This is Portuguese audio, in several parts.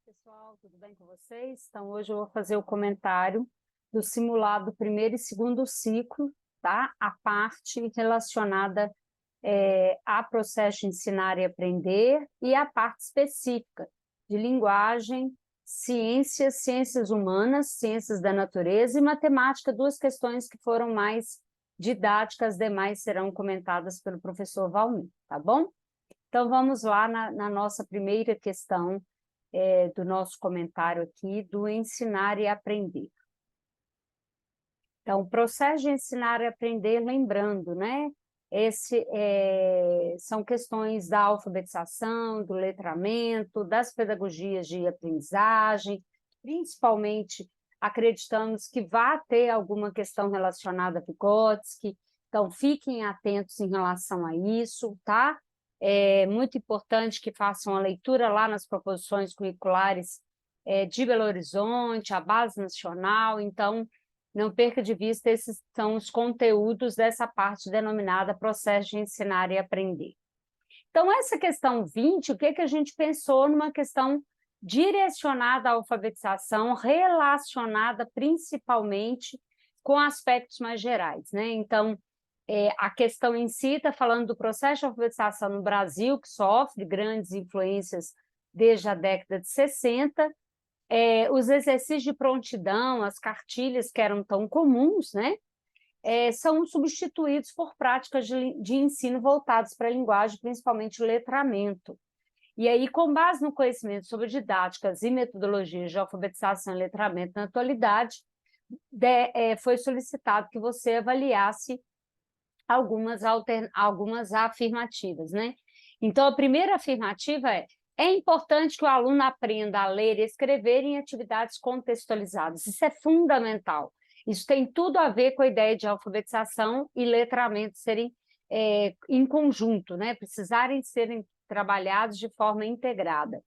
pessoal, tudo bem com vocês? Então, hoje eu vou fazer o comentário do simulado primeiro e segundo ciclo, tá? A parte relacionada a processo de ensinar e aprender e a parte específica de linguagem, ciências, ciências humanas, ciências da natureza e matemática, duas questões que foram mais didáticas, demais serão comentadas pelo professor Valmir, tá bom? Então, vamos lá na nossa primeira questão do nosso comentário aqui, do ensinar e aprender. Então, o processo de ensinar e aprender, lembrando, né? São questões da alfabetização, do letramento, das pedagogias de aprendizagem, principalmente acreditamos que vai ter alguma questão relacionada a Vygotsky, então fiquem atentos em relação a isso, tá? É muito importante que façam a leitura lá nas proposições curriculares de Belo Horizonte, a Base Nacional, então não perca de vista, esses são os conteúdos dessa parte denominada processo de ensinar e aprender. Então, essa questão 20, o que a gente pensou numa questão direcionada à alfabetização, relacionada principalmente com aspectos mais gerais, né? Então, a questão em si está falando do processo de alfabetização no Brasil, que sofre grandes influências desde a década de 60, os exercícios de prontidão, as cartilhas que eram tão comuns, né, são substituídos por práticas de ensino voltadas para a linguagem, principalmente o letramento. E aí, com base no conhecimento sobre didáticas e metodologias de alfabetização e letramento na atualidade, foi solicitado que você avaliasse algumas afirmativas, né? Então, a primeira afirmativa é importante que o aluno aprenda a ler e escrever em atividades contextualizadas. Isso é fundamental. Isso tem tudo a ver com a ideia de alfabetização e letramento serem em conjunto, né? Precisarem serem trabalhados de forma integrada.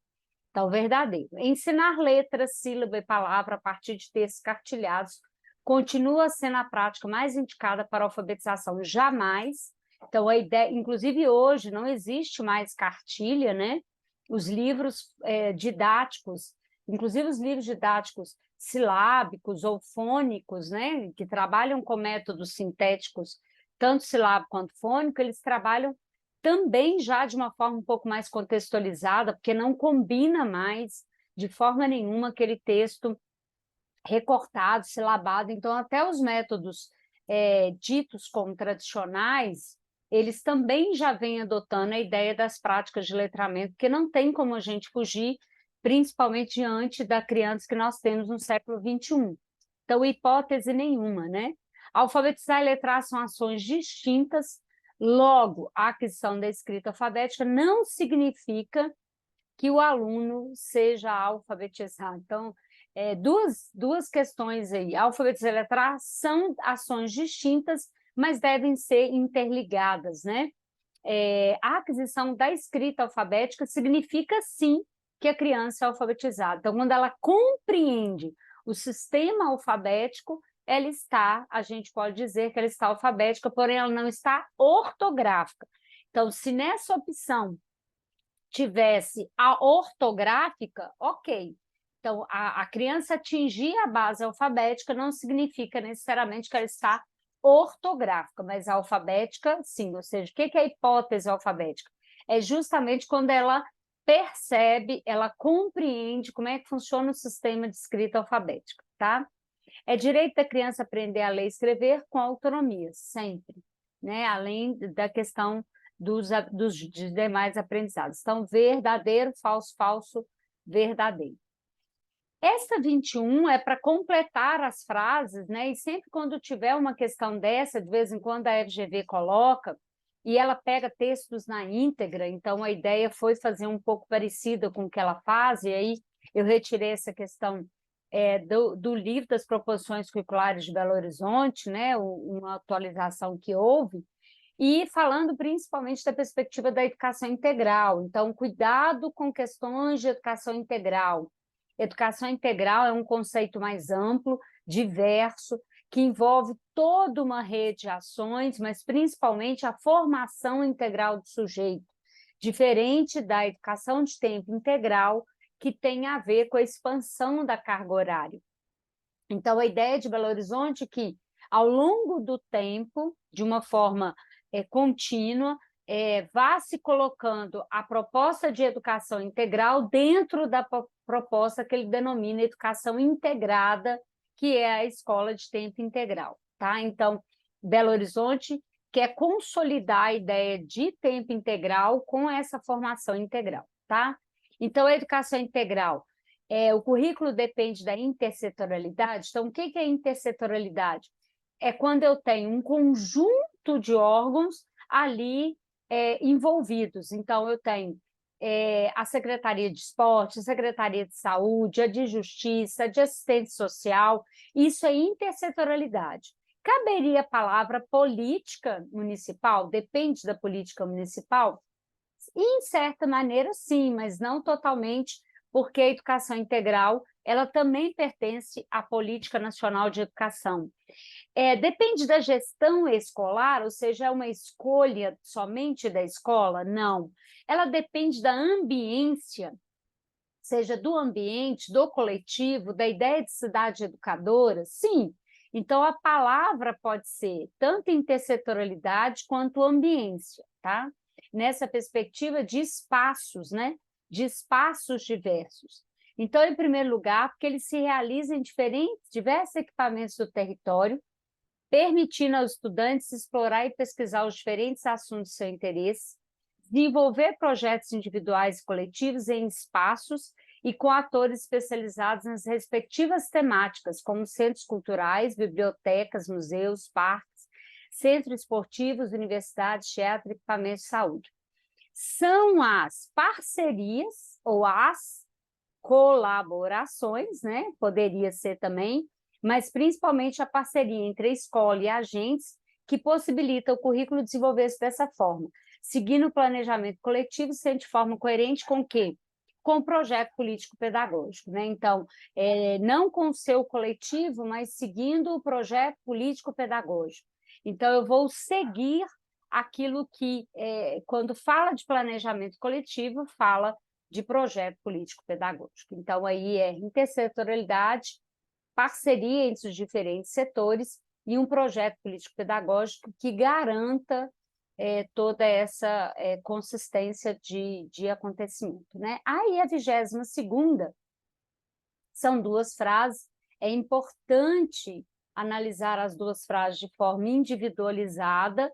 Então, verdadeiro. Ensinar letras, sílaba e palavra a partir de textos cartilhados continua sendo a prática mais indicada para a alfabetização. Jamais. Então, a ideia, inclusive hoje, não existe mais cartilha, né? Os livros didáticos, inclusive os livros didáticos silábicos ou fônicos, né, que trabalham com métodos sintéticos, tanto silábico quanto fônico, eles trabalham também já de uma forma um pouco mais contextualizada, porque não combina mais de forma nenhuma aquele texto recortado, silabado. Então, até os métodos ditos como tradicionais, eles também já vêm adotando a ideia das práticas de letramento, porque não tem como a gente fugir, principalmente diante da criança que nós temos no século XXI. Então, hipótese nenhuma, né? Alfabetizar e letrar são ações distintas, logo, a aquisição da escrita alfabética não significa que o aluno seja alfabetizado. Então, duas questões aí. Alfabetizar e letrar são ações distintas, mas devem ser interligadas, né? A aquisição da escrita alfabética significa, sim, que a criança é alfabetizada. Então, quando ela compreende o sistema alfabético, a gente pode dizer que ela está alfabética, porém ela não está ortográfica. Então, se nessa opção tivesse a ortográfica, ok. Então, a criança atingir a base alfabética não significa necessariamente que ela está ortográfica, mas a alfabética, sim. Ou seja, o que é a hipótese alfabética? É justamente quando ela percebe, ela compreende como é que funciona o sistema de escrita alfabética, tá? É direito da criança aprender a ler e escrever com autonomia, sempre, né? Além da questão dos demais aprendizados. Então, verdadeiro, falso, falso, verdadeiro. Esta 21 é para completar as frases, né? E sempre quando tiver uma questão dessa, de vez em quando a FGV coloca, e ela pega textos na íntegra, então a ideia foi fazer um pouco parecida com o que ela faz, e aí eu retirei essa questão do livro das proposições curriculares de Belo Horizonte, né? Uma atualização que houve, e falando principalmente da perspectiva da educação integral. Então, cuidado com questões de educação integral. Educação integral é um conceito mais amplo, diverso, que envolve toda uma rede de ações, mas principalmente a formação integral do sujeito, diferente da educação de tempo integral, que tem a ver com a expansão da carga horária. Então, a ideia de Belo Horizonte é que, ao longo do tempo, de uma forma contínua, vá se colocando a proposta de educação integral dentro da proposta que ele denomina educação integrada, que é a escola de tempo integral. Tá? Então, Belo Horizonte quer consolidar a ideia de tempo integral com essa formação integral. Tá? Então, a educação integral, o currículo depende da intersetorialidade. Então, o que é intersetorialidade? É quando eu tenho um conjunto de órgãos ali envolvidos. Então, eu tenho a Secretaria de Esporte, a Secretaria de Saúde, a de Justiça, a de Assistência Social. Isso é intersetorialidade. Caberia a palavra política municipal? Depende da política municipal? Em certa maneira, sim, mas não totalmente, porque a educação integral ela também pertence à Política Nacional de Educação. Depende da gestão escolar, ou seja, é uma escolha somente da escola? Não. Ela depende da ambiência, seja do ambiente, do coletivo, da ideia de cidade educadora? Sim. Então, a palavra pode ser tanto intersetorialidade quanto ambiência, tá? Nessa perspectiva de espaços, né? De espaços diversos. Então, em primeiro lugar, porque ele se realiza em diversos equipamentos do território, permitindo aos estudantes explorar e pesquisar os diferentes assuntos de seu interesse, desenvolver projetos individuais e coletivos em espaços e com atores especializados nas respectivas temáticas, como centros culturais, bibliotecas, museus, parques, centros esportivos, universidades, teatro e equipamentos de saúde. São as parcerias ou as colaborações, né? Poderia ser também, mas principalmente a parceria entre a escola e agentes que possibilita o currículo desenvolver-se dessa forma, seguindo o planejamento coletivo, sendo de forma coerente com o quê? Com o projeto político-pedagógico, né? Então, não com o seu coletivo, mas seguindo o projeto político-pedagógico. Então, eu vou seguir aquilo que, quando fala de planejamento coletivo, fala de projeto político-pedagógico. Então, aí é intersetorialidade, parceria entre os diferentes setores e um projeto político-pedagógico que garanta toda essa consistência de acontecimento. Né? Aí, a 22ª são 2 frases. É importante analisar as 2 frases de forma individualizada.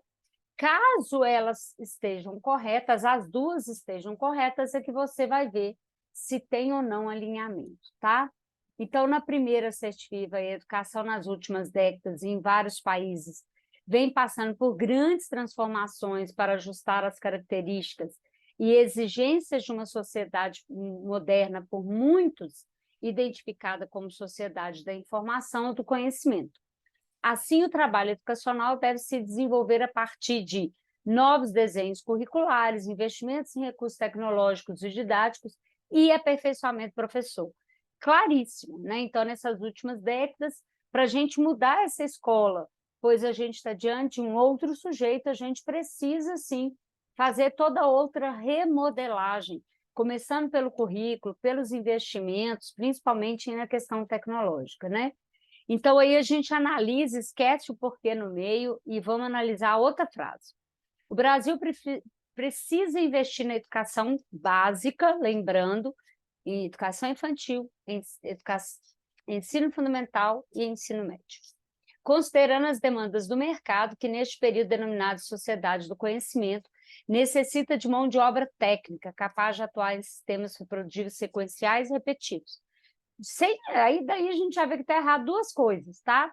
Caso elas estejam corretas, as 2 estejam corretas, é que você vai ver se tem ou não alinhamento, tá? Então, na primeira assertiva, a educação nas últimas décadas, em vários países, vem passando por grandes transformações para ajustar as características e exigências de uma sociedade moderna, por muitos identificada como sociedade da informação e do conhecimento. Assim, o trabalho educacional deve se desenvolver a partir de novos desenhos curriculares, investimentos em recursos tecnológicos e didáticos e aperfeiçoamento do professor. Claríssimo, né? Então, nessas últimas décadas, para a gente mudar essa escola, pois a gente está diante de um outro sujeito, a gente precisa, sim, fazer toda outra remodelagem, começando pelo currículo, pelos investimentos, principalmente na questão tecnológica, né? Então, aí a gente analisa, esquece o porquê no meio e vamos analisar outra frase. O Brasil precisa investir na educação básica, lembrando, em educação infantil, em ensino fundamental e ensino médio, considerando as demandas do mercado, que neste período denominado Sociedade do Conhecimento, necessita de mão de obra técnica, capaz de atuar em sistemas reprodutivos sequenciais e repetidos. Aí daí a gente já vê que está errado 2 coisas, tá?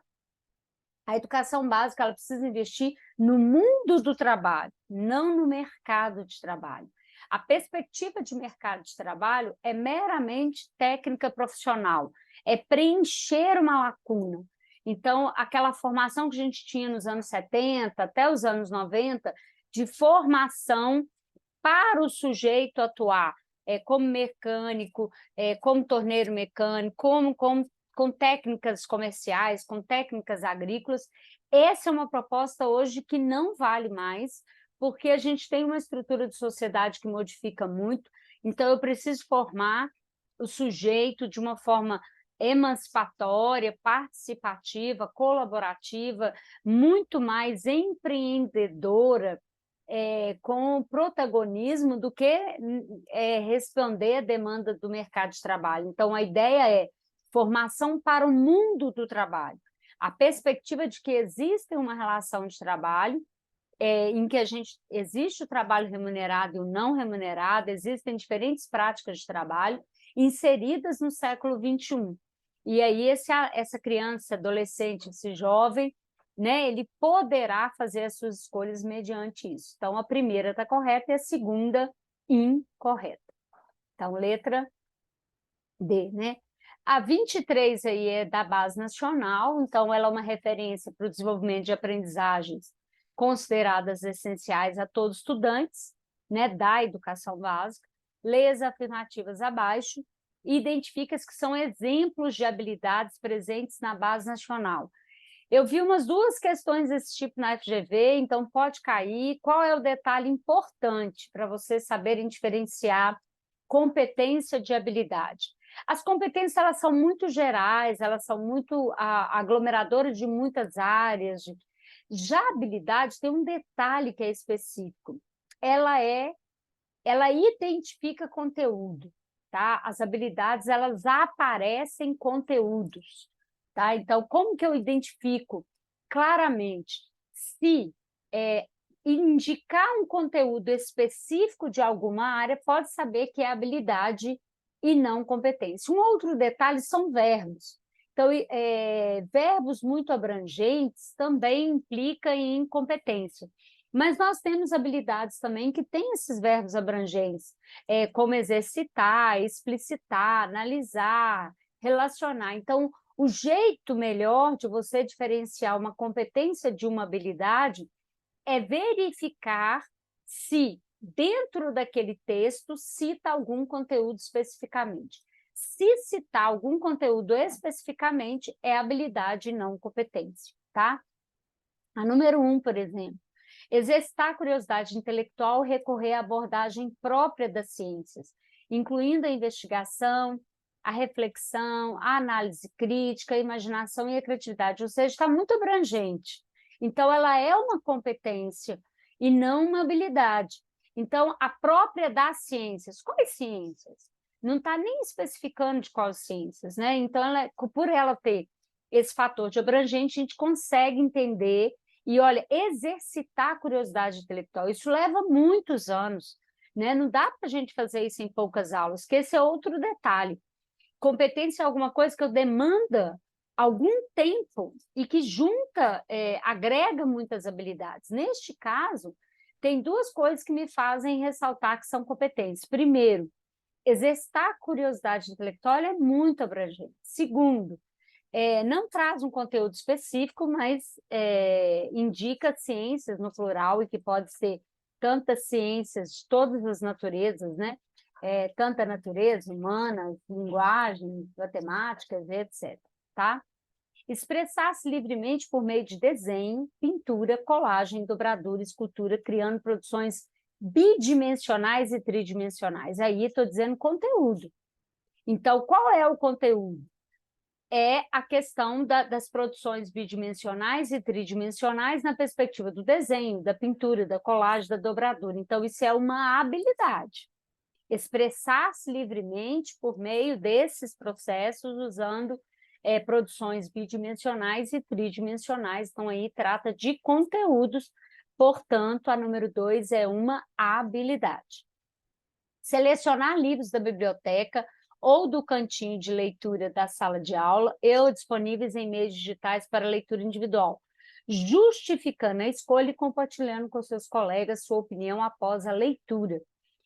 A educação básica ela precisa investir no mundo do trabalho, não no mercado de trabalho. A perspectiva de mercado de trabalho é meramente técnica profissional, é preencher uma lacuna. Então, aquela formação que a gente tinha nos anos 70 até os anos 90, de formação para o sujeito atuar como mecânico, como torneiro mecânico, com técnicas comerciais, com técnicas agrícolas. Essa é uma proposta hoje que não vale mais, porque a gente tem uma estrutura de sociedade que modifica muito, então eu preciso formar o sujeito de uma forma emancipatória, participativa, colaborativa, muito mais empreendedora, com protagonismo do que responder à demanda do mercado de trabalho. Então, a ideia é formação para o mundo do trabalho. A perspectiva de que existe uma relação de trabalho, em que existe o trabalho remunerado e o não remunerado, existem diferentes práticas de trabalho inseridas no século XXI. E aí essa criança, adolescente, esse jovem, né, ele poderá fazer as suas escolhas mediante isso. Então, a primeira está correta e a segunda incorreta. Então, letra D, né? A 23 aí é da Base Nacional, então ela é uma referência para o desenvolvimento de aprendizagens consideradas essenciais a todos os estudantes, né, da educação básica. Lê as afirmativas abaixo e identifica as que são exemplos de habilidades presentes na Base Nacional. Eu vi umas 2 questões desse tipo na FGV, então pode cair. Qual é o detalhe importante para vocês saberem diferenciar competência de habilidade? As competências, elas são muito gerais, elas são muito aglomeradoras de muitas áreas. Já a habilidade tem um detalhe que é específico. Ela identifica conteúdo, tá? As habilidades, elas aparecem em conteúdos, tá? Então, como que eu identifico claramente se indicar um conteúdo específico de alguma área, pode saber que é habilidade e não competência. Um outro detalhe são verbos. Então, verbos muito abrangentes também implica em competência. Mas nós temos habilidades também que têm esses verbos abrangentes, como exercitar, explicitar, analisar, relacionar. Então, o jeito melhor de você diferenciar uma competência de uma habilidade é verificar se, dentro daquele texto, cita algum conteúdo especificamente. Se citar algum conteúdo especificamente, é habilidade e não competência, tá? A número 1, por exemplo, exercitar a curiosidade intelectual, recorrer à abordagem própria das ciências, incluindo a investigação, a reflexão, a análise crítica, a imaginação e a criatividade, ou seja, está muito abrangente. Então, ela é uma competência e não uma habilidade. Então, a própria das ciências, quais ciências? Não está nem especificando de quais ciências, né? Então, por ela ter esse fator de abrangente, a gente consegue entender e, olha, exercitar a curiosidade intelectual, isso leva muitos anos, né? Não dá para a gente fazer isso em poucas aulas, que esse é outro detalhe. Competência é alguma coisa que demanda algum tempo e que agrega muitas habilidades. Neste caso, tem 2 coisas que me fazem ressaltar que são competências. Primeiro, exercitar a curiosidade intelectual é muito abrangente. Segundo, não traz um conteúdo específico, mas indica ciências no plural, e que pode ser tantas ciências de todas as naturezas, né? Tanta natureza, humanas, linguagem, matemáticas, etc. Tá? Expressar-se livremente por meio de desenho, pintura, colagem, dobradura, escultura, criando produções bidimensionais e tridimensionais. Aí estou dizendo conteúdo. Então, qual é o conteúdo? É a questão das produções bidimensionais e tridimensionais na perspectiva do desenho, da pintura, da colagem, da dobradura. Então, isso é uma habilidade. Expressar-se livremente por meio desses processos, usando produções bidimensionais e tridimensionais. Então, aí trata de conteúdos, portanto, a número 2 é uma habilidade. Selecionar livros da biblioteca ou do cantinho de leitura da sala de aula ou disponíveis em meios digitais para leitura individual, justificando a escolha e compartilhando com seus colegas sua opinião após a leitura.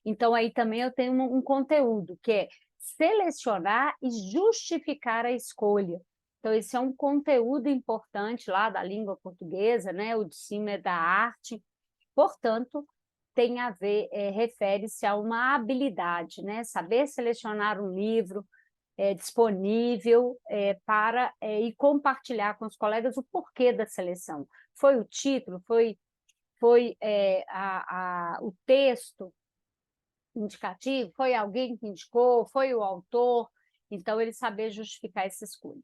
Então, aí também eu tenho um conteúdo, que é selecionar e justificar a escolha. Então, esse é um conteúdo importante lá da língua portuguesa, né? O de cima é da arte. Portanto, tem a ver, refere-se a uma habilidade, né? Saber selecionar um livro disponível e compartilhar com os colegas o porquê da seleção. Foi o título, foi o texto, indicativo, foi alguém que indicou, foi o autor, então ele saber justificar essa escolha.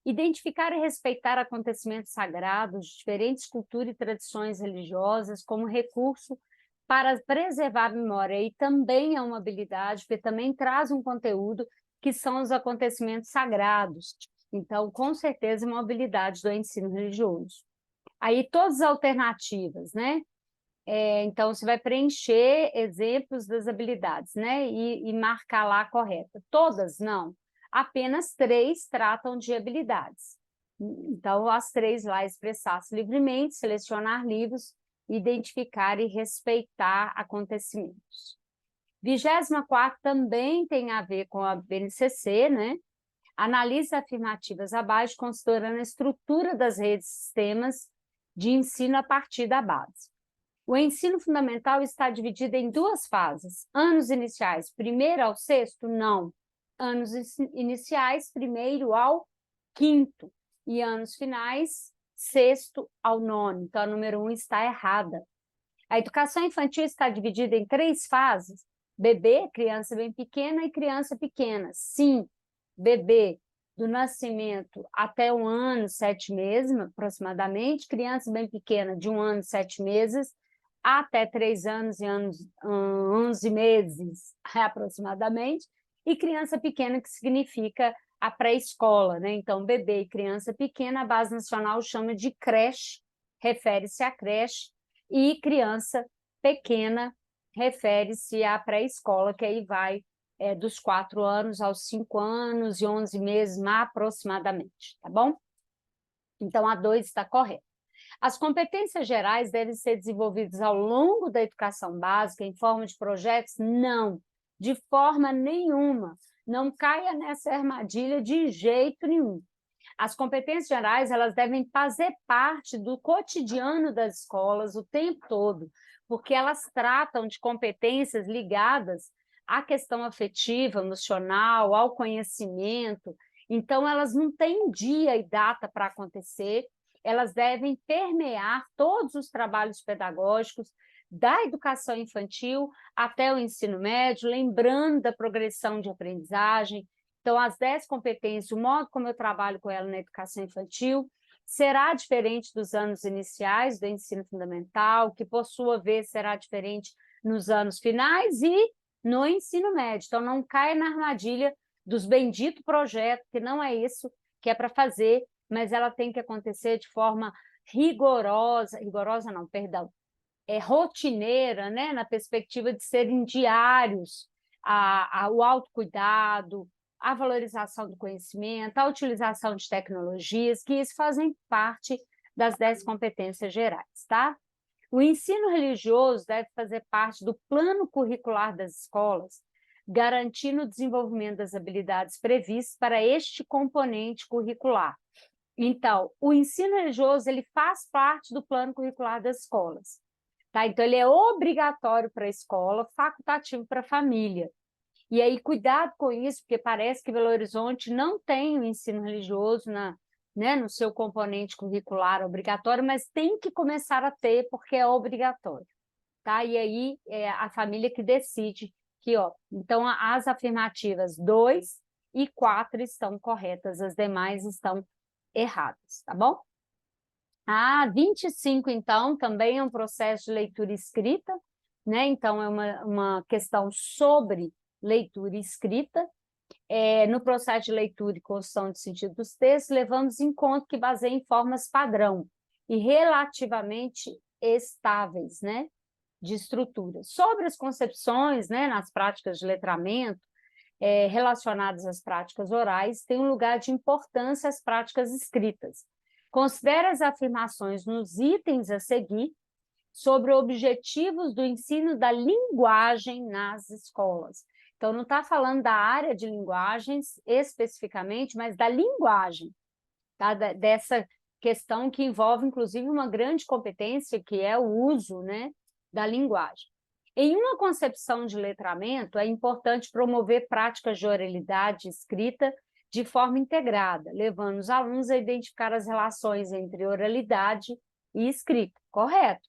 Identificar e respeitar acontecimentos sagrados de diferentes culturas e tradições religiosas como recurso para preservar a memória, e também é uma habilidade, porque também traz um conteúdo que são os acontecimentos sagrados. Então, com certeza, é uma habilidade do ensino religioso. Aí, todas as alternativas, né? Então, você vai preencher exemplos das habilidades, né? E marcar lá a correta. Todas, não. Apenas 3 tratam de habilidades. Então, as 3 lá, expressar-se livremente, selecionar livros, identificar e respeitar acontecimentos. 24ª também tem a ver com a BNCC, né? Analise afirmativas abaixo, considerando a estrutura das redes e sistemas de ensino a partir da base. O ensino fundamental está dividido em 2 fases. Anos iniciais, 1º ao 6º? Não. Anos iniciais, 1º ao 5º. E anos finais, 6º ao 9º. Então, a número 1 está errada. A educação infantil está dividida em 3 fases. Bebê, criança bem pequena, e criança pequena. Sim, bebê do nascimento até 1 ano, 7 meses, aproximadamente. Criança bem pequena, de 1 ano, 7 meses, até 3 anos e 11 meses, aproximadamente. E criança pequena, que significa a pré-escola, né? Então, bebê e criança pequena, a Base Nacional chama de creche, refere-se à creche, e criança pequena refere-se à pré-escola, que aí vai dos 4 anos aos 5 anos e 11 meses, aproximadamente, tá bom? Então, a 2 está correta. As competências gerais devem ser desenvolvidas ao longo da educação básica em forma de projetos? Não, de forma nenhuma. Não caia nessa armadilha de jeito nenhum. As competências gerais, elas devem fazer parte do cotidiano das escolas o tempo todo, porque elas tratam de competências ligadas à questão afetiva, emocional, ao conhecimento. Então, elas não têm dia e data para acontecer, elas devem permear todos os trabalhos pedagógicos, da educação infantil até o ensino médio, lembrando da progressão de aprendizagem. Então, as 10 competências, o modo como eu trabalho com ela na educação infantil, será diferente dos anos iniciais do ensino fundamental, que, por sua vez, será diferente nos anos finais e no ensino médio. Então, não caia na armadilha dos benditos projetos, que não é isso que é para fazer, mas ela tem que acontecer de forma rigorosa não, perdão, rotineira, né, na perspectiva de serem diários, o autocuidado, a valorização do conhecimento, a utilização de tecnologias, que isso fazem parte das 10 competências gerais, tá? O ensino religioso deve fazer parte do plano curricular das escolas, garantindo o desenvolvimento das habilidades previstas para este componente curricular. Então, o ensino religioso ele faz parte do plano curricular das escolas. Tá? Então, ele é obrigatório para a escola, facultativo para a família. E aí, cuidado com isso, porque parece que Belo Horizonte não tem o ensino religioso no seu componente curricular obrigatório, mas tem que começar a ter, porque é obrigatório. Tá? E aí, é a família que decide que, então, as afirmativas 2 e 4 estão corretas, as demais estão erradas, tá bom? A 25, então, também é um processo de leitura e escrita, né? Então, é uma questão sobre leitura e escrita. No processo de leitura e construção de sentido dos textos, levamos em conta que baseia em formas padrão e relativamente estáveis, né? De estrutura. Sobre as concepções, né, nas práticas de letramento, relacionadas às práticas orais, tem um lugar de importância as práticas escritas. Considere as afirmações nos itens a seguir sobre objetivos do ensino da linguagem nas escolas. Então, não está falando da área de linguagens especificamente, mas da linguagem, tá? Dessa questão que envolve, inclusive, uma grande competência, que é o uso, né, da linguagem. Em uma concepção de letramento, é importante promover práticas de oralidade e escrita de forma integrada, levando os alunos a identificar as relações entre oralidade e escrita, correto?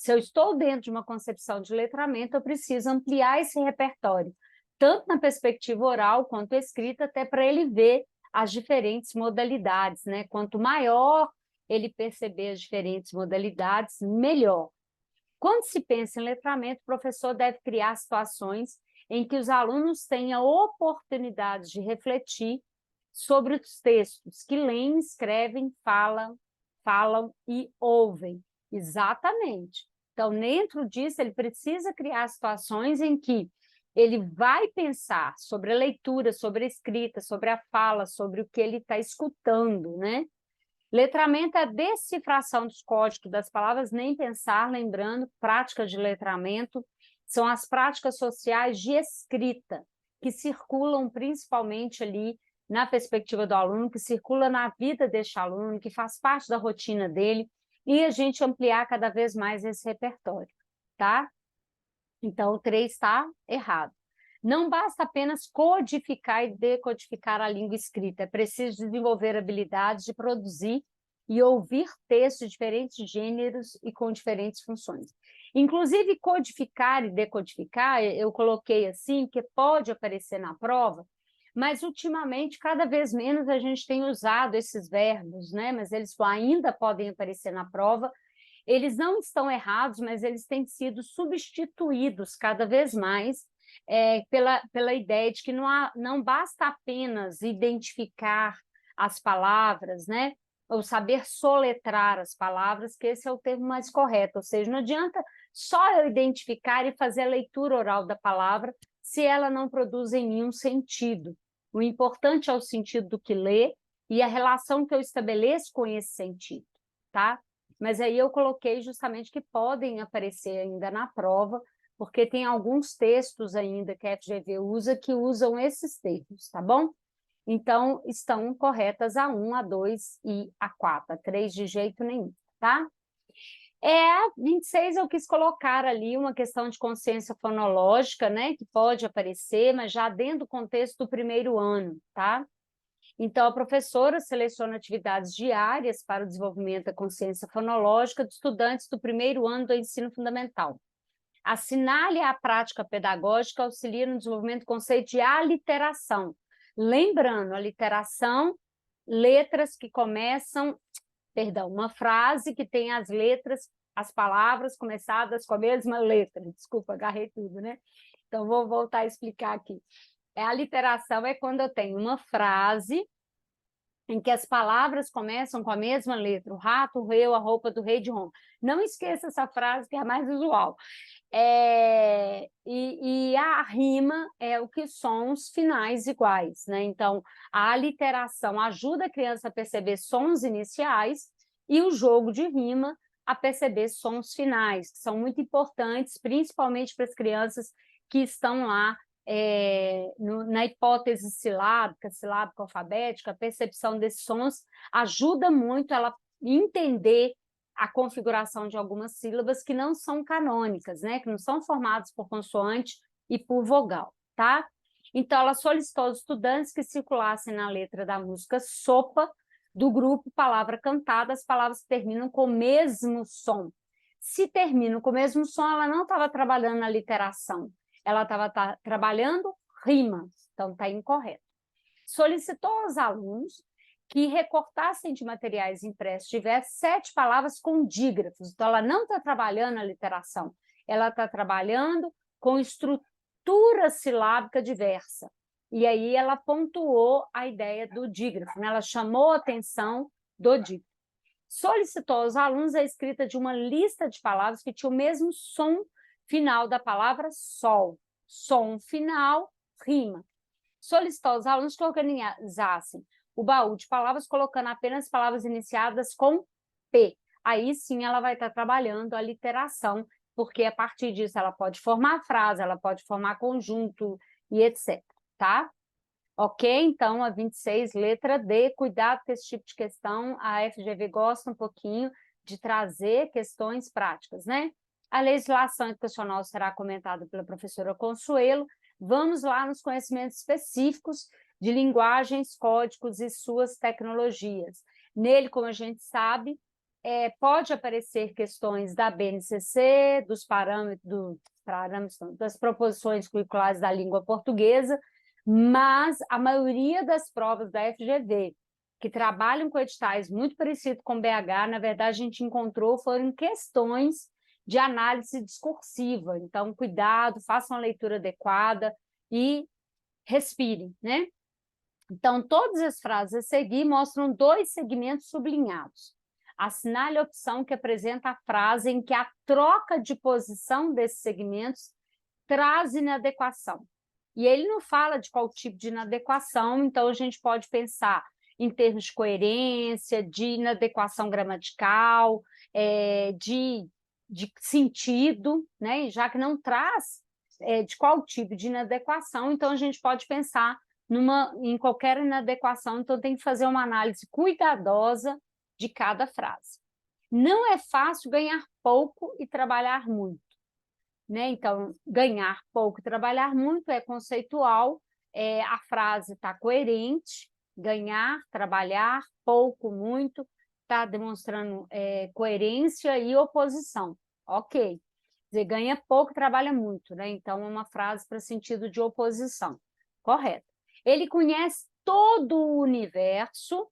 Se eu estou dentro de uma concepção de letramento, eu preciso ampliar esse repertório, tanto na perspectiva oral quanto escrita, até para ele ver as diferentes modalidades, né? Quanto maior ele perceber as diferentes modalidades, melhor. Quando se pensa em letramento, o professor deve criar situações em que os alunos tenham oportunidades de refletir sobre os textos que leem, escrevem, falam e ouvem. Exatamente. Então, dentro disso, ele precisa criar situações em que ele vai pensar sobre a leitura, sobre a escrita, sobre a fala, sobre o que ele está escutando, né? Letramento é a decifração dos códigos das palavras, nem pensar, lembrando, práticas de letramento são as práticas sociais de escrita, que circulam principalmente ali na perspectiva do aluno, que circula na vida deste aluno, que faz parte da rotina dele, e a gente ampliar cada vez mais esse repertório, tá? Então, o 3 está errado. Não basta apenas codificar e decodificar a língua escrita, é preciso desenvolver habilidades de produzir e ouvir textos de diferentes gêneros e com diferentes funções. Inclusive, codificar e decodificar, eu coloquei assim, que pode aparecer na prova, mas ultimamente, cada vez menos a gente tem usado esses verbos, né? Mas eles ainda podem aparecer na prova. Eles não estão errados, mas eles têm sido substituídos cada vez mais pela ideia de que não basta apenas identificar as palavras, né? Ou saber soletrar as palavras, que esse é o termo mais correto, ou seja, não adianta só eu identificar e fazer a leitura oral da palavra se ela não produz em mim um sentido. O importante é o sentido do que lê e a relação que eu estabeleço com esse sentido, tá? Mas aí eu coloquei justamente que podem aparecer ainda na prova, porque tem alguns textos ainda que a FGV usa que usam esses termos, tá bom? Então, estão corretas a 1, a 2 e a 4, a 3 de jeito nenhum, tá? A 26 eu quis colocar ali uma questão de consciência fonológica, né, que pode aparecer, mas já dentro do contexto do primeiro ano, tá? Então, a professora seleciona atividades diárias para o desenvolvimento da consciência fonológica de estudantes do primeiro ano do ensino fundamental. Assinale a prática pedagógica, auxilia no desenvolvimento do conceito de aliteração. Lembrando, aliteração, letras que começam, uma frase que tem as letras, as palavras começadas com a mesma letra. Desculpa, agarrei tudo, né? Então, vou voltar a explicar aqui. A aliteração é quando eu tenho uma frase em que as palavras começam com a mesma letra, o rato, o rei, a roupa do rei de Roma. Não esqueça essa frase, que é a mais usual. E a rima é o que sons finais iguais, né? Então, a aliteração ajuda a criança a perceber sons iniciais e o jogo de rima a perceber sons finais, que são muito importantes, principalmente para as crianças que estão lá na hipótese silábica alfabética. A percepção desses sons ajuda muito ela a entender a configuração de algumas sílabas que não são canônicas, né? Que não são formadas por consoante e por vogal, tá? Então, ela solicitou aos estudantes que circulassem na letra da música Sopa, do grupo Palavra Cantada, as palavras que terminam com o mesmo som. Se terminam com o mesmo som, ela não estava trabalhando na literação, ela estava trabalhando rima, então está incorreto. Solicitou aos alunos que recortassem de materiais impressos diversos 7 palavras com dígrafos. Então, ela não está trabalhando a literação, ela está trabalhando com estrutura silábica diversa. E aí ela pontuou a ideia do dígrafo, né? Ela chamou a atenção do dígrafo. Solicitou aos alunos a escrita de uma lista de palavras que tinha o mesmo som final da palavra sol. Som final, rima. Solicitou aos alunos que organizassem o baú de palavras, colocando apenas palavras iniciadas com P. Aí sim ela vai estar trabalhando a literação, porque a partir disso ela pode formar frase, ela pode formar conjunto e etc. Tá? Ok? Então, a 26, letra D, cuidado com esse tipo de questão, a FGV gosta um pouquinho de trazer questões práticas, né? A legislação educacional será comentada pela professora Consuelo. Vamos lá nos conhecimentos específicos de linguagens, códigos e suas tecnologias. Nele, como a gente sabe, pode aparecer questões da BNCC, dos parâmetros, das proposições curriculares da língua portuguesa, mas a maioria das provas da FGV, que trabalham com editais muito parecidos com BH, na verdade, a gente encontrou foram questões de análise discursiva. Então, cuidado, façam a leitura adequada e respirem, né? Então, todas as frases a seguir mostram 2 segmentos sublinhados. Assinale a opção que apresenta a frase em que a troca de posição desses segmentos traz inadequação. E ele não fala de qual tipo de inadequação, então a gente pode pensar em termos de coerência, de inadequação gramatical, de sentido, né? Já que não traz de qual tipo de inadequação, então a gente pode pensar em qualquer inadequação, então tem que fazer uma análise cuidadosa de cada frase. Não é fácil ganhar pouco e trabalhar muito, né? Então, ganhar pouco e trabalhar muito é conceitual, a frase está coerente, ganhar, trabalhar, pouco, muito, está demonstrando coerência e oposição. Ok. Quer dizer, ganha pouco e trabalha muito, né? Então, é uma frase para sentido de oposição. Correto. Ele conhece todo o universo,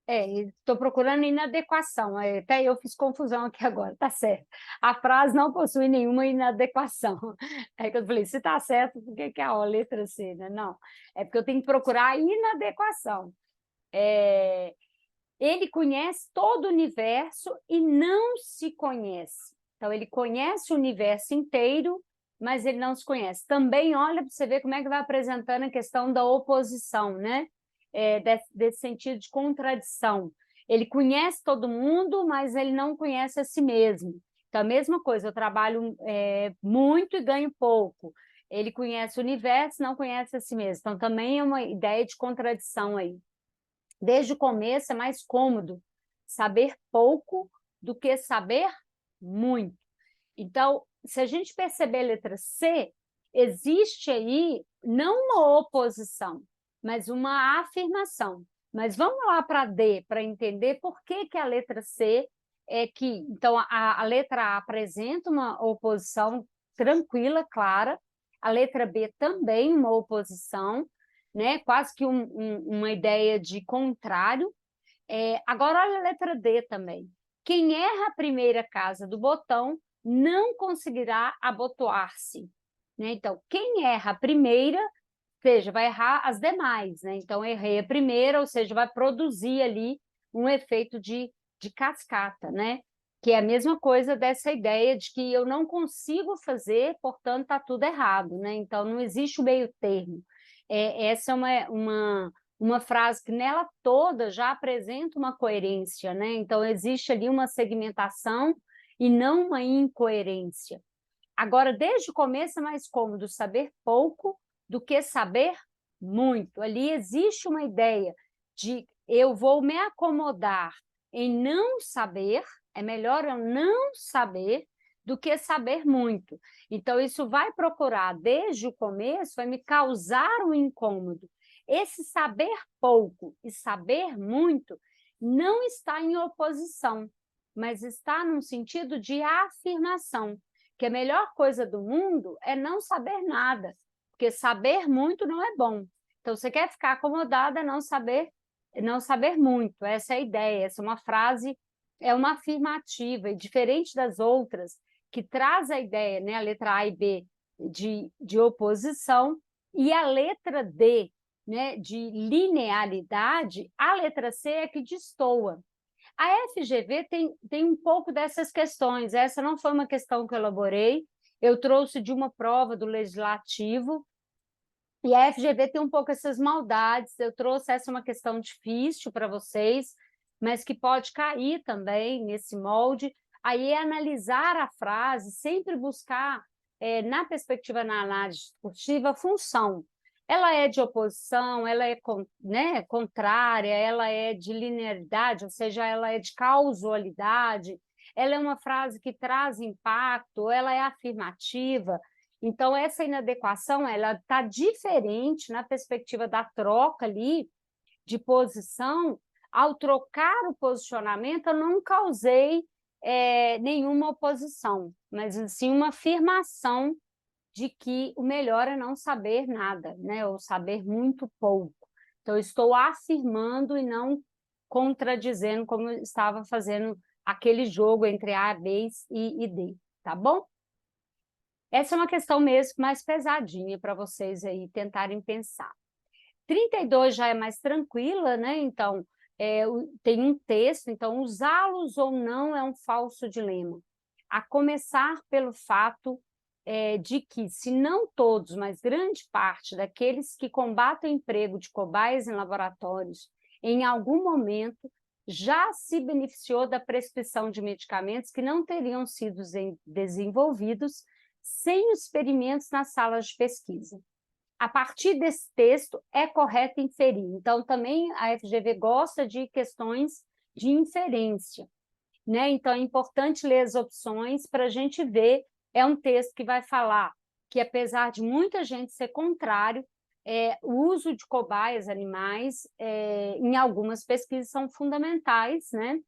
estou procurando inadequação, até eu fiz confusão aqui agora, tá certo. A frase não possui nenhuma inadequação. É que eu falei, se tá certo, por que é a letra C, né? Não, é porque eu tenho que procurar a inadequação. Ele conhece todo o universo e não se conhece. Então, ele conhece o universo inteiro, mas ele não se conhece. Também, olha, para você ver como é que vai apresentando a questão da oposição, né? Desse sentido de contradição. Ele conhece todo mundo, mas ele não conhece a si mesmo. Então, a mesma coisa, eu trabalho muito e ganho pouco. Ele conhece o universo, não conhece a si mesmo. Então, também é uma ideia de contradição aí. Desde o começo é mais cômodo saber pouco do que saber muito. Então, se a gente perceber a letra C, existe aí não uma oposição, mas uma afirmação. Mas vamos lá para D, para entender por que a letra C é que... Então, a letra A apresenta uma oposição tranquila, clara, a letra B também uma oposição, né? Quase que uma ideia de contrário. Agora, olha a letra D também. Quem erra a primeira casa do botão não conseguirá abotoar-se, né? Então, quem erra a primeira, ou seja, vai errar as demais, né? Então, errei a primeira, ou seja, vai produzir ali um efeito de cascata, né? Que é a mesma coisa dessa ideia de que eu não consigo fazer, portanto, está tudo errado, né? Então, não existe o meio termo. Essa é uma frase que nela toda já apresenta uma coerência, né? Então, existe ali uma segmentação e não uma incoerência. Agora, desde o começo é mais cômodo saber pouco do que saber muito. Ali existe uma ideia de eu vou me acomodar em não saber, é melhor eu não saber do que saber muito. Então, isso vai procurar, desde o começo, vai me causar um incômodo. Esse saber pouco e saber muito não está em oposição, mas está num sentido de afirmação, que a melhor coisa do mundo é não saber nada, porque saber muito não é bom. Então, você quer ficar acomodada, não saber muito. Essa é a ideia, essa é uma frase, é uma afirmativa, e diferente das outras, que traz a ideia, né, a letra A e B, de oposição, e a letra D, né, de linearidade, a letra C é que destoa. A FGV tem um pouco dessas questões. Essa não foi uma questão que eu elaborei, eu trouxe de uma prova do Legislativo, e a FGV tem um pouco essas maldades. Eu trouxe essa uma questão difícil para vocês, mas que pode cair também nesse molde. Aí é analisar a frase, sempre buscar, na perspectiva na análise discursiva, função. Ela é de oposição, ela é, né, contrária, ela é de linearidade, ou seja, ela é de causalidade, ela é uma frase que traz impacto, ela é afirmativa. Então, essa inadequação ela está diferente na perspectiva da troca ali de posição. Ao trocar o posicionamento, eu não causei nenhuma oposição, mas sim uma afirmação de que o melhor é não saber nada, né? Ou saber muito pouco. Então, eu estou afirmando e não contradizendo, como eu estava fazendo aquele jogo entre A, B e D, tá bom? Essa é uma questão mesmo mais pesadinha para vocês aí tentarem pensar. 32 já é mais tranquila, né? Então, tem um texto, então, usá-los ou não é um falso dilema. A começar pelo fato de que, se não todos, mas grande parte daqueles que combatem o emprego de cobaias em laboratórios, em algum momento, já se beneficiou da prescrição de medicamentos que não teriam sido desenvolvidos sem os experimentos nas salas de pesquisa. A partir desse texto, é correto inferir. Então, também a FGV gosta de questões de inferência, né? Então, é importante ler as opções para a gente ver. É um texto que vai falar que, apesar de muita gente ser contrário, o uso de cobaias animais, em algumas pesquisas, são fundamentais, né?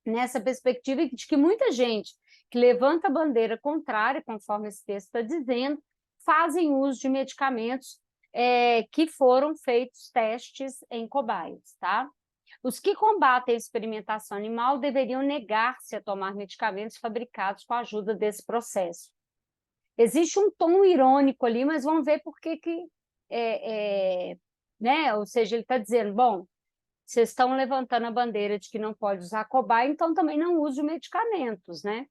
Nessa perspectiva de que muita gente que levanta a bandeira contrária, conforme esse texto está dizendo, fazem uso de medicamentos que foram feitos testes em cobaias, tá? Os que combatem a experimentação animal deveriam negar-se a tomar medicamentos fabricados com a ajuda desse processo. Existe um tom irônico ali, mas vamos ver por que né? Ou seja, ele está dizendo, bom, vocês estão levantando a bandeira de que não pode usar cobaia, então também não use medicamentos, né?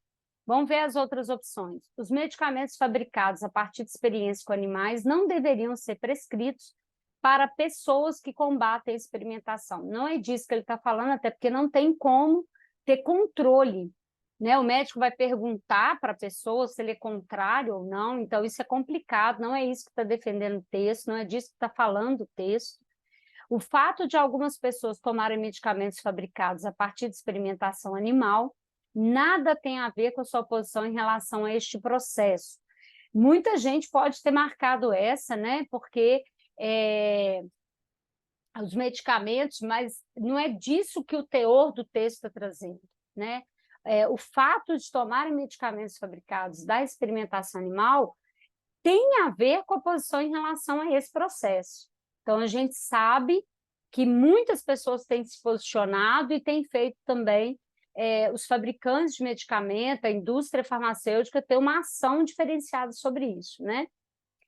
Vamos ver as outras opções. Os medicamentos fabricados a partir de experiências com animais não deveriam ser prescritos para pessoas que combatem a experimentação. Não é disso que ele está falando, até porque não tem como ter controle, né? O médico vai perguntar para a pessoa se ele é contrário ou não, então isso é complicado, não é isso que está defendendo o texto, não é disso que está falando o texto. O fato de algumas pessoas tomarem medicamentos fabricados a partir de experimentação animal nada tem a ver com a sua posição em relação a este processo. Muita gente pode ter marcado essa, né? Porque os medicamentos, mas não é disso que o teor do texto está trazendo, né? O fato de tomarem medicamentos fabricados da experimentação animal tem a ver com a posição em relação a esse processo. Então, a gente sabe que muitas pessoas têm se posicionado e têm feito também os fabricantes de medicamento, a indústria farmacêutica, ter uma ação diferenciada sobre isso, né?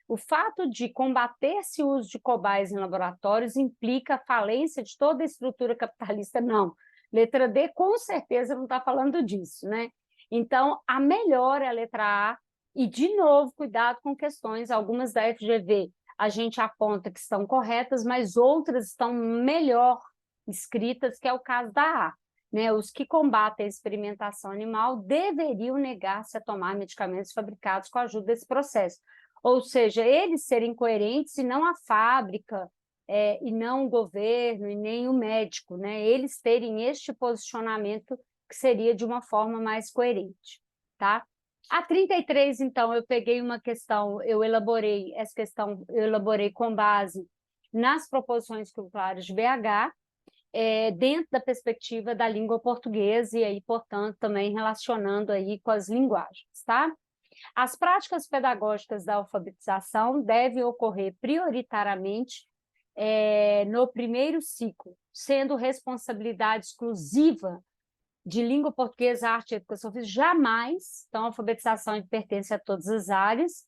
O fato de combater-se o uso de cobaias em laboratórios implica a falência de toda a estrutura capitalista? Não. Letra D, com certeza, não está falando disso, né? Então, a melhor é a letra A, e, de novo, cuidado com questões, algumas da FGV a gente aponta que estão corretas, mas outras estão melhor escritas, que é o caso da A. Né? Os que combatem a experimentação animal deveriam negar-se a tomar medicamentos fabricados com a ajuda desse processo. Ou seja, eles serem coerentes e não a fábrica, e não o governo, e nem o médico, né? Eles terem este posicionamento que seria de uma forma mais coerente, tá? A 33, então, eu peguei uma questão, eu elaborei essa questão, eu elaborei com base nas proposições curriculares de BH, dentro da perspectiva da língua portuguesa e aí, portanto, também relacionando aí com as linguagens, tá? As práticas pedagógicas da alfabetização devem ocorrer prioritariamente no primeiro ciclo, sendo responsabilidade exclusiva de língua portuguesa, arte e educação física, jamais. Então, a alfabetização pertence a todas as áreas.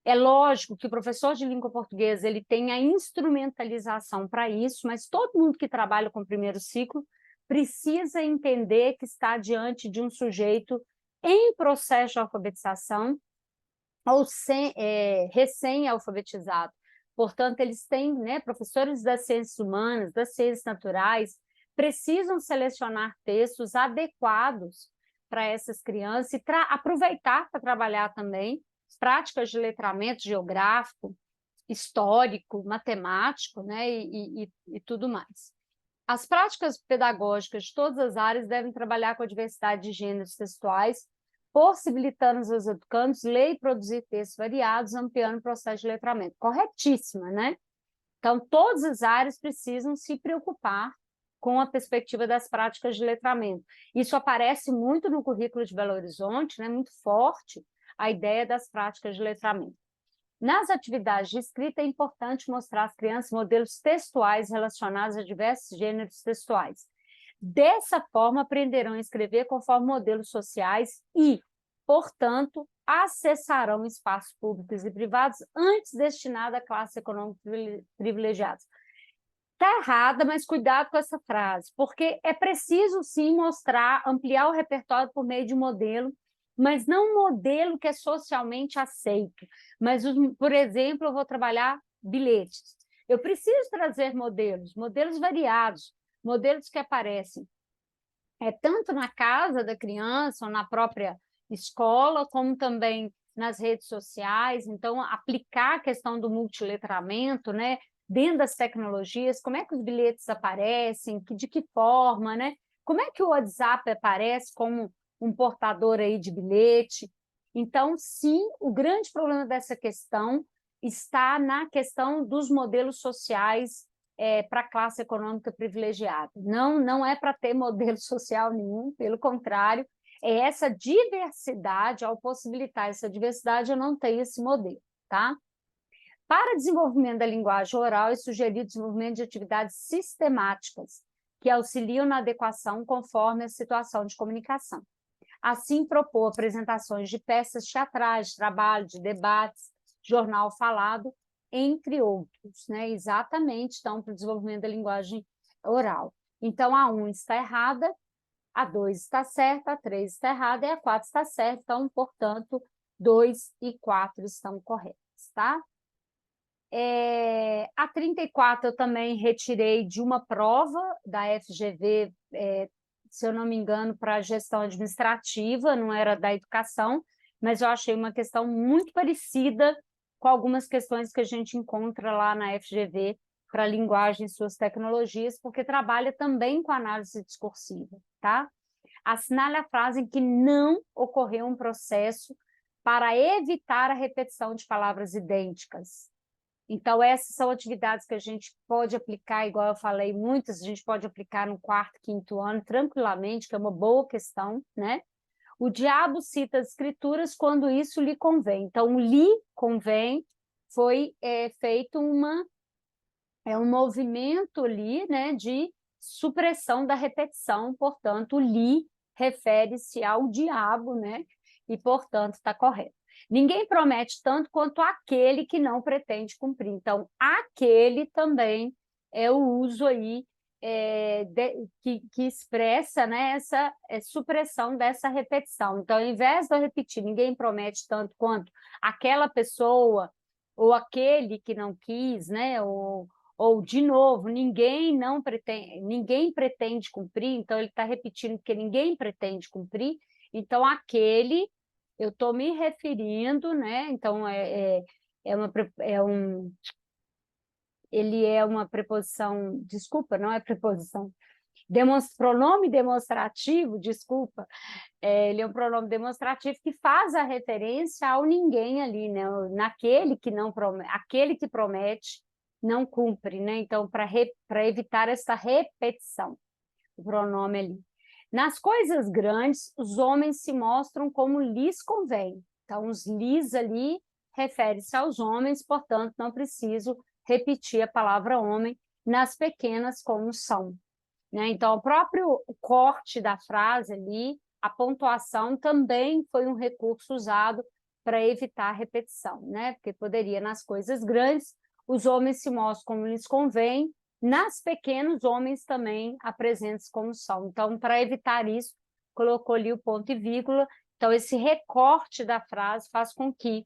É lógico que o professor de língua portuguesa ele tem a instrumentalização para isso, mas todo mundo que trabalha com o primeiro ciclo precisa entender que está diante de um sujeito em processo de alfabetização ou recém-alfabetizado. Portanto, eles têm, né, professores das ciências humanas, das ciências naturais, precisam selecionar textos adequados para essas crianças e aproveitar para trabalhar também práticas de letramento geográfico, histórico, matemático, né, e tudo mais. As práticas pedagógicas de todas as áreas devem trabalhar com a diversidade de gêneros textuais, possibilitando aos educandos ler e produzir textos variados, ampliando o processo de letramento. Corretíssima, né? Então, todas as áreas precisam se preocupar com a perspectiva das práticas de letramento. Isso aparece muito no currículo de Belo Horizonte, né? Muito forte a ideia das práticas de letramento. Nas atividades de escrita, é importante mostrar às crianças modelos textuais relacionados a diversos gêneros textuais. Dessa forma, aprenderão a escrever conforme modelos sociais e, portanto, acessarão espaços públicos e privados antes destinados à classe econômica privilegiada. Está errada, mas cuidado com essa frase, porque é preciso, sim, mostrar, ampliar o repertório por meio de modelo, mas não um modelo que é socialmente aceito. Mas, por exemplo, eu vou trabalhar bilhetes. Eu preciso trazer modelos variados, modelos que aparecem tanto na casa da criança ou na própria escola, como também nas redes sociais. Então, aplicar a questão do multiletramento, né, dentro das tecnologias, como é que os bilhetes aparecem, de que forma, né? Como é que o WhatsApp aparece como um portador aí de bilhete? Então, sim, o grande problema dessa questão está na questão dos modelos sociais para a classe econômica privilegiada. Não é para ter modelo social nenhum, pelo contrário, é essa diversidade, ao possibilitar essa diversidade, eu não tenho esse modelo, tá? Para desenvolvimento da linguagem oral, é sugerido o desenvolvimento de atividades sistemáticas que auxiliam na adequação conforme a situação de comunicação. Assim, propor apresentações de peças teatrais, de trabalho, de debates, jornal falado, entre outros, né? Exatamente, então, para o desenvolvimento da linguagem oral. Então, a 1 está errada, a 2 está certa, a 3 está errada e a 4 está certa. Então, portanto, 2 e 4 estão corretas, tá? A 34 eu também retirei de uma prova da FGV, se eu não me engano, para gestão administrativa, não era da educação, mas eu achei uma questão muito parecida com algumas questões que a gente encontra lá na FGV para linguagem e suas tecnologias, porque trabalha também com análise discursiva, tá? Assinale a frase em que não ocorreu um processo para evitar a repetição de palavras idênticas. Então, essas são atividades que a gente pode aplicar, igual eu falei, muitas a gente pode aplicar no 4º, 5º ano, tranquilamente, que é uma boa questão, né? O diabo cita as escrituras quando isso lhe convém. Então, o lhe convém foi feito um movimento ali, né, de supressão da repetição, portanto, o lhe refere-se ao diabo, né? E, portanto, está correto. Ninguém promete tanto quanto aquele que não pretende cumprir. Então, aquele também é o uso aí que expressa, né, essa supressão dessa repetição. Então, ao invés de eu repetir, ninguém promete tanto quanto aquela pessoa ou aquele que não quis, né, ou de novo, ninguém pretende cumprir, então ele está repetindo que ninguém pretende cumprir, então aquele eu estou me referindo, né? Então, ele é uma preposição, desculpa, não é preposição, pronome demonstrativo, desculpa, ele é um pronome demonstrativo que faz a referência ao ninguém ali, né? Naquele que não promete, aquele que promete não cumpre, né? Então, para evitar essa repetição, o pronome ali. Nas coisas grandes, os homens se mostram como lhes convém. Então, os lhes ali refere-se aos homens, portanto, não preciso repetir a palavra homem. Nas pequenas, como são. Né? Então, o próprio corte da frase ali, a pontuação também foi um recurso usado para evitar a repetição, né? Porque poderia, nas coisas grandes, os homens se mostram como lhes convém, nas pequenas, homens também apresentam-se como são. Então, para evitar isso, colocou ali o ponto e vírgula. Então, esse recorte da frase faz com que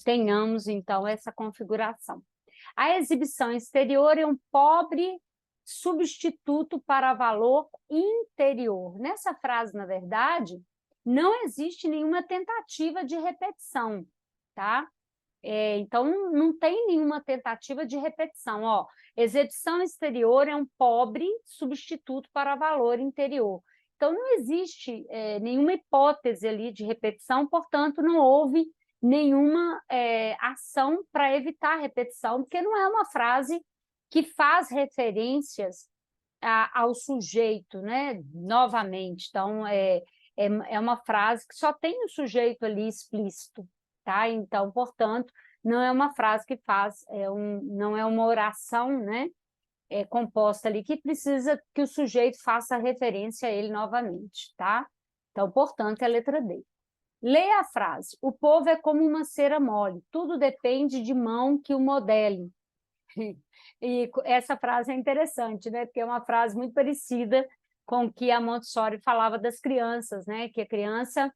tenhamos, então, essa configuração. A exibição exterior é um pobre substituto para valor interior. Nessa frase, na verdade, não existe nenhuma tentativa de repetição, tá? Então, não tem nenhuma tentativa de repetição. Exibição exterior é um pobre substituto para valor interior. Então, não existe nenhuma hipótese ali de repetição, portanto, não houve nenhuma ação para evitar a repetição, porque não é uma frase que faz referências ao sujeito, né? Novamente. Então, é uma frase que só tem o sujeito ali explícito, tá? Então, portanto, não é uma frase que faz, não é uma oração, né? Composta ali, que precisa que o sujeito faça referência a ele novamente, tá? Então, portanto, é a letra D. Leia a frase. O povo é como uma cera mole, tudo depende de mão que o modele. E essa frase é interessante, né? Porque é uma frase muito parecida com o que a Montessori falava das crianças, né? Que a criança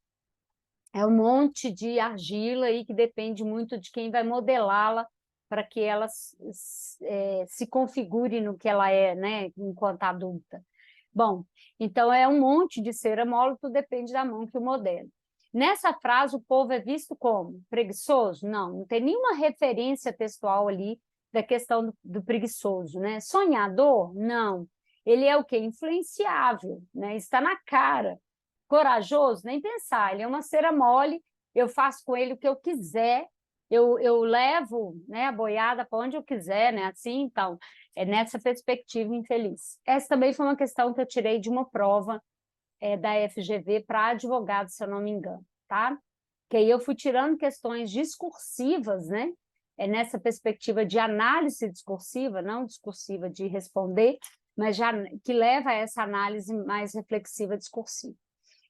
é um monte de argila aí que depende muito de quem vai modelá-la para que ela se configure no que ela é, né? Enquanto adulta. Bom, então é um monte de cera mole, tudo depende da mão que o modela. Nessa frase, o povo é visto como preguiçoso? Não tem nenhuma referência textual ali da questão do preguiçoso, né? Sonhador? Não. Ele é o quê? Influenciável, né? Está na cara. Corajoso? Nem pensar. Ele é uma cera mole, eu faço com ele o que eu quiser, eu levo, né, a boiada para onde eu quiser, né? Assim, então, é nessa perspectiva infeliz. Essa também foi uma questão que eu tirei de uma prova da FGV para advogado, se eu não me engano, tá? Que aí eu fui tirando questões discursivas, né? Nessa perspectiva de análise discursiva, não discursiva de responder, mas já, que leva a essa análise mais reflexiva discursiva.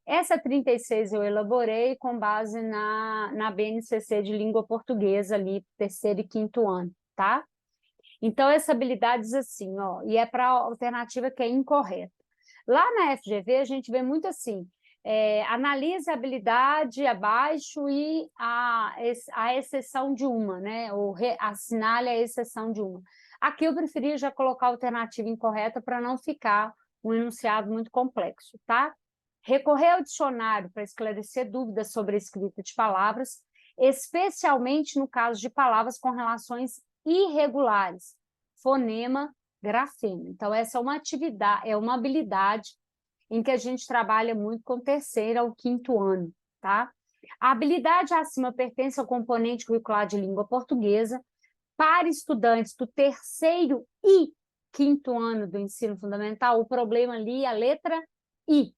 Essa 36 eu elaborei com base na BNCC de língua portuguesa, ali, terceiro e quinto ano, tá? Então, essa habilidade diz assim, ó, e é para a alternativa que é incorreta. Lá na FGV, a gente vê muito assim, analise a habilidade abaixo e a exceção de uma, né? Ou assinale a exceção de uma. Aqui eu preferi já colocar a alternativa incorreta para não ficar um enunciado muito complexo, tá? Recorrer ao dicionário para esclarecer dúvidas sobre a escrita de palavras, especialmente no caso de palavras com relações irregulares, fonema, grafema. Então, essa é uma atividade, é uma habilidade em que a gente trabalha muito com o terceiro ao quinto ano, tá? A habilidade acima pertence ao componente curricular de língua portuguesa para estudantes do terceiro e quinto ano do ensino fundamental. O problema ali é a letra I.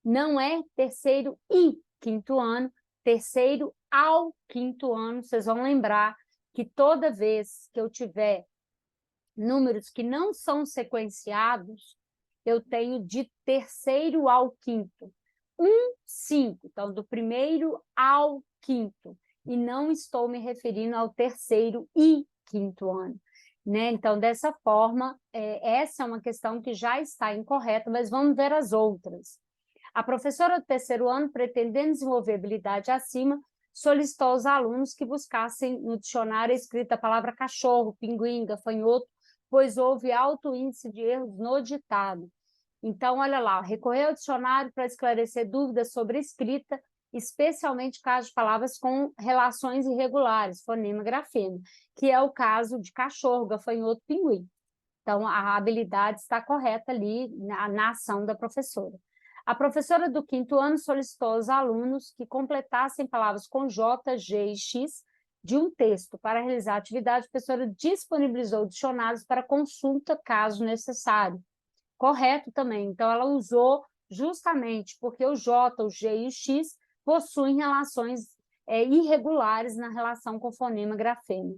Não é terceiro e quinto ano, terceiro ao quinto ano. Vocês vão lembrar que toda vez que eu tiver números que não são sequenciados, eu tenho de terceiro ao quinto. 5, então, do primeiro ao quinto. E não estou me referindo ao terceiro e quinto ano. Né? Então, dessa forma, essa é uma questão que já está incorreta, mas vamos ver as outras. A professora do terceiro ano, pretendendo desenvolver habilidade acima, solicitou aos alunos que buscassem no dicionário a escrita a palavra cachorro, pinguim, gafanhoto, pois houve alto índice de erros no ditado. Então, olha lá, recorrer ao dicionário para esclarecer dúvidas sobre escrita, especialmente casos de palavras com relações irregulares, fonema, grafema, que é o caso de cachorro, gafanhoto, pinguim. Então, a habilidade está correta ali na ação da professora. A professora do quinto ano solicitou aos alunos que completassem palavras com J, G e X de um texto. Para realizar a atividade, a professora disponibilizou dicionários para consulta, caso necessário. Correto também. Então, ela usou justamente porque o J, o G e o X possuem relações irregulares na relação com fonema grafema.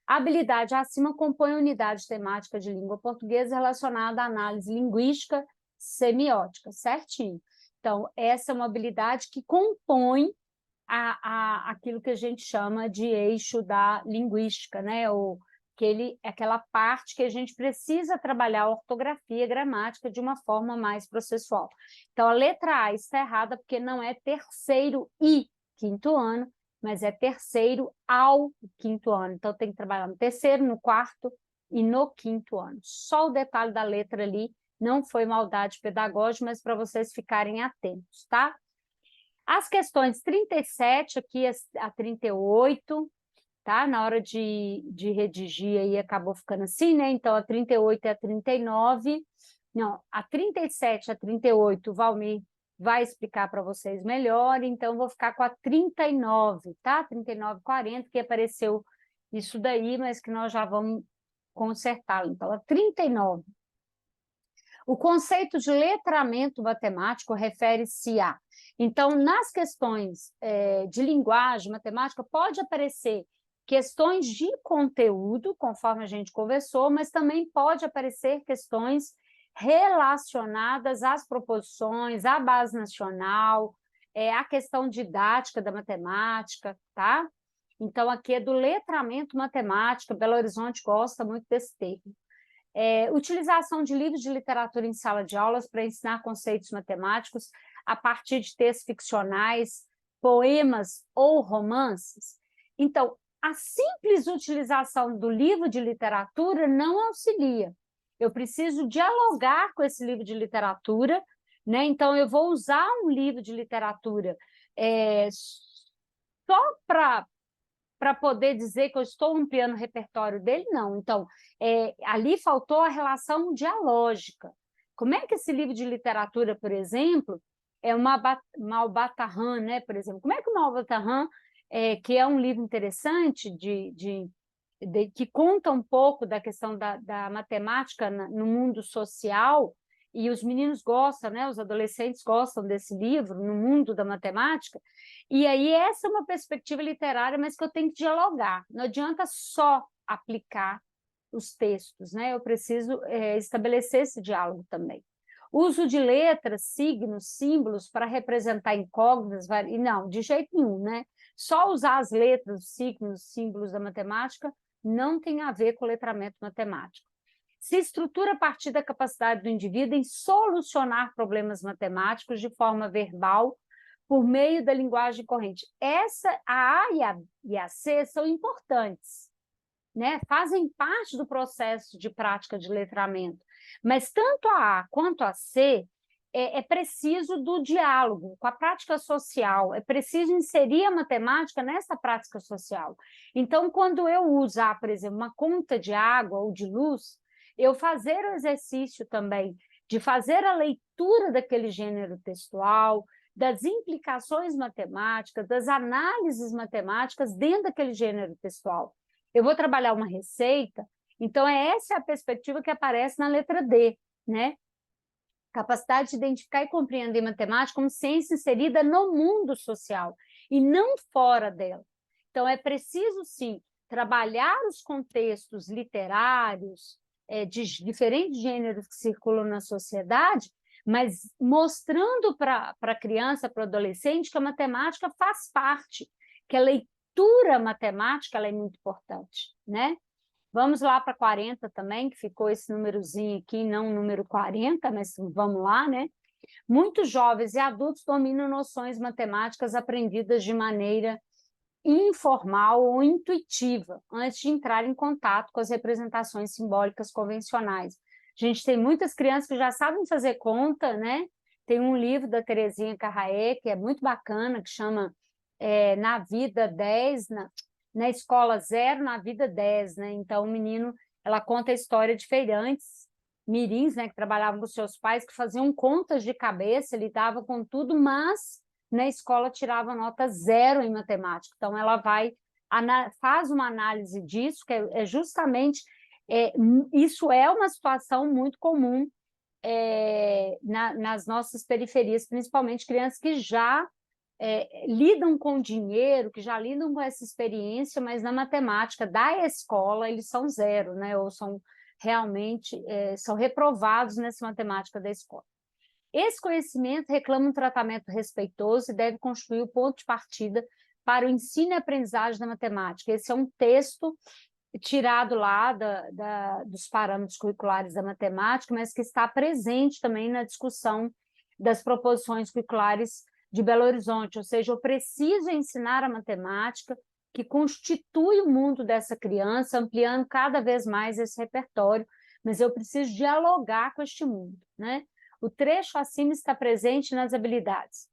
A habilidade acima compõe a unidade temática de língua portuguesa relacionada à análise linguística semiótica, certinho. Então, essa é uma habilidade que compõe aquilo que a gente chama de eixo da linguística, né? Ou aquela parte que a gente precisa trabalhar a ortografia e gramática de uma forma mais processual. Então, a letra A está errada porque não é terceiro e quinto ano, mas é terceiro ao quinto ano. Então, tem que trabalhar no terceiro, no quarto e no quinto ano. Só o detalhe da letra ali não foi maldade pedagógica, mas para vocês ficarem atentos, tá? As questões 37 aqui a 38, tá? Na hora de redigir aí acabou ficando assim, né? Então, a 38 e a 39, Não, a 37 a 38, o Valmir vai explicar para vocês melhor, então vou ficar com a 39, tá? 39, 40, que apareceu isso daí, mas que nós já vamos consertá-lo. Então, a 39. O conceito de letramento matemático refere-se a... Então, nas questões de linguagem matemática, pode aparecer questões de conteúdo, conforme a gente conversou, mas também pode aparecer questões relacionadas às proposições, à base nacional, à questão didática da matemática, tá? Então, aqui é do letramento matemático, Belo Horizonte gosta muito desse termo. Utilização de livros de literatura em sala de aulas para ensinar conceitos matemáticos a partir de textos ficcionais, poemas ou romances. Então, a simples utilização do livro de literatura não auxilia. Eu preciso dialogar com esse livro de literatura, né? Então, eu vou usar um livro de literatura só para poder dizer que eu estou ampliando o repertório dele, não. Então, ali faltou a relação dialógica. Como é que esse livro de literatura, por exemplo, é Malbataan, né, por exemplo, como é que o Malbataan, que é um livro interessante, que conta um pouco da questão da matemática no mundo social, e os meninos gostam, né, os adolescentes gostam desse livro, no mundo da matemática, e aí essa é uma perspectiva literária, mas que eu tenho que dialogar, não adianta só aplicar os textos, né? Eu preciso estabelecer esse diálogo também. Uso de letras, signos, símbolos para representar incógnitas, não, de jeito nenhum, né? Só usar as letras, signos, símbolos da matemática não tem a ver com letramento matemático. Se estrutura a partir da capacidade do indivíduo em solucionar problemas matemáticos de forma verbal por meio da linguagem corrente. A A e a C são importantes, né? Fazem parte do processo de prática de letramento, mas tanto a A quanto a C é preciso do diálogo com a prática social, é preciso inserir a matemática nessa prática social. Então, quando eu usar, por exemplo, uma conta de água ou de luz, eu fazer o exercício também de fazer a leitura daquele gênero textual, das implicações matemáticas, das análises matemáticas dentro daquele gênero textual. Eu vou trabalhar uma receita, então essa é a perspectiva que aparece na letra D, né? Capacidade de identificar e compreender matemática como ciência inserida no mundo social e não fora dela. Então, é preciso, sim, trabalhar os contextos literários de diferentes gêneros que circulam na sociedade, mas mostrando para a criança, para o adolescente, que a matemática faz parte, que a leitura matemática ela é muito importante, né? Vamos lá para 40 também, que ficou esse númerozinho aqui, não o número 40, mas vamos lá, né? Muitos jovens e adultos dominam noções matemáticas aprendidas de maneira informal ou intuitiva, antes de entrar em contato com as representações simbólicas convencionais. A gente tem muitas crianças que já sabem fazer conta, né? Tem um livro da Terezinha Carraé, que é muito bacana, que chama Na Vida 10, na escola 0, na vida 10, né? Então, o menino, ela conta a história de feirantes, mirins, né, que trabalhavam com seus pais, que faziam contas de cabeça, lidava com tudo, mas na escola tirava nota 0 em matemática. Então, ela faz uma análise disso, que é justamente, isso é uma situação muito comum nas nossas periferias, principalmente crianças que já lidam com dinheiro, que já lidam com essa experiência, mas na matemática da escola eles são 0, né? Ou são realmente são reprovados nessa matemática da escola. Esse conhecimento reclama um tratamento respeitoso e deve constituir o ponto de partida para o ensino e aprendizagem da matemática. Esse é um texto tirado lá dos parâmetros curriculares da matemática, mas que está presente também na discussão das proposições curriculares de Belo Horizonte, ou seja, eu preciso ensinar a matemática que constitui o mundo dessa criança, ampliando cada vez mais esse repertório, mas eu preciso dialogar com este mundo, né? O trecho acima está presente nas habilidades.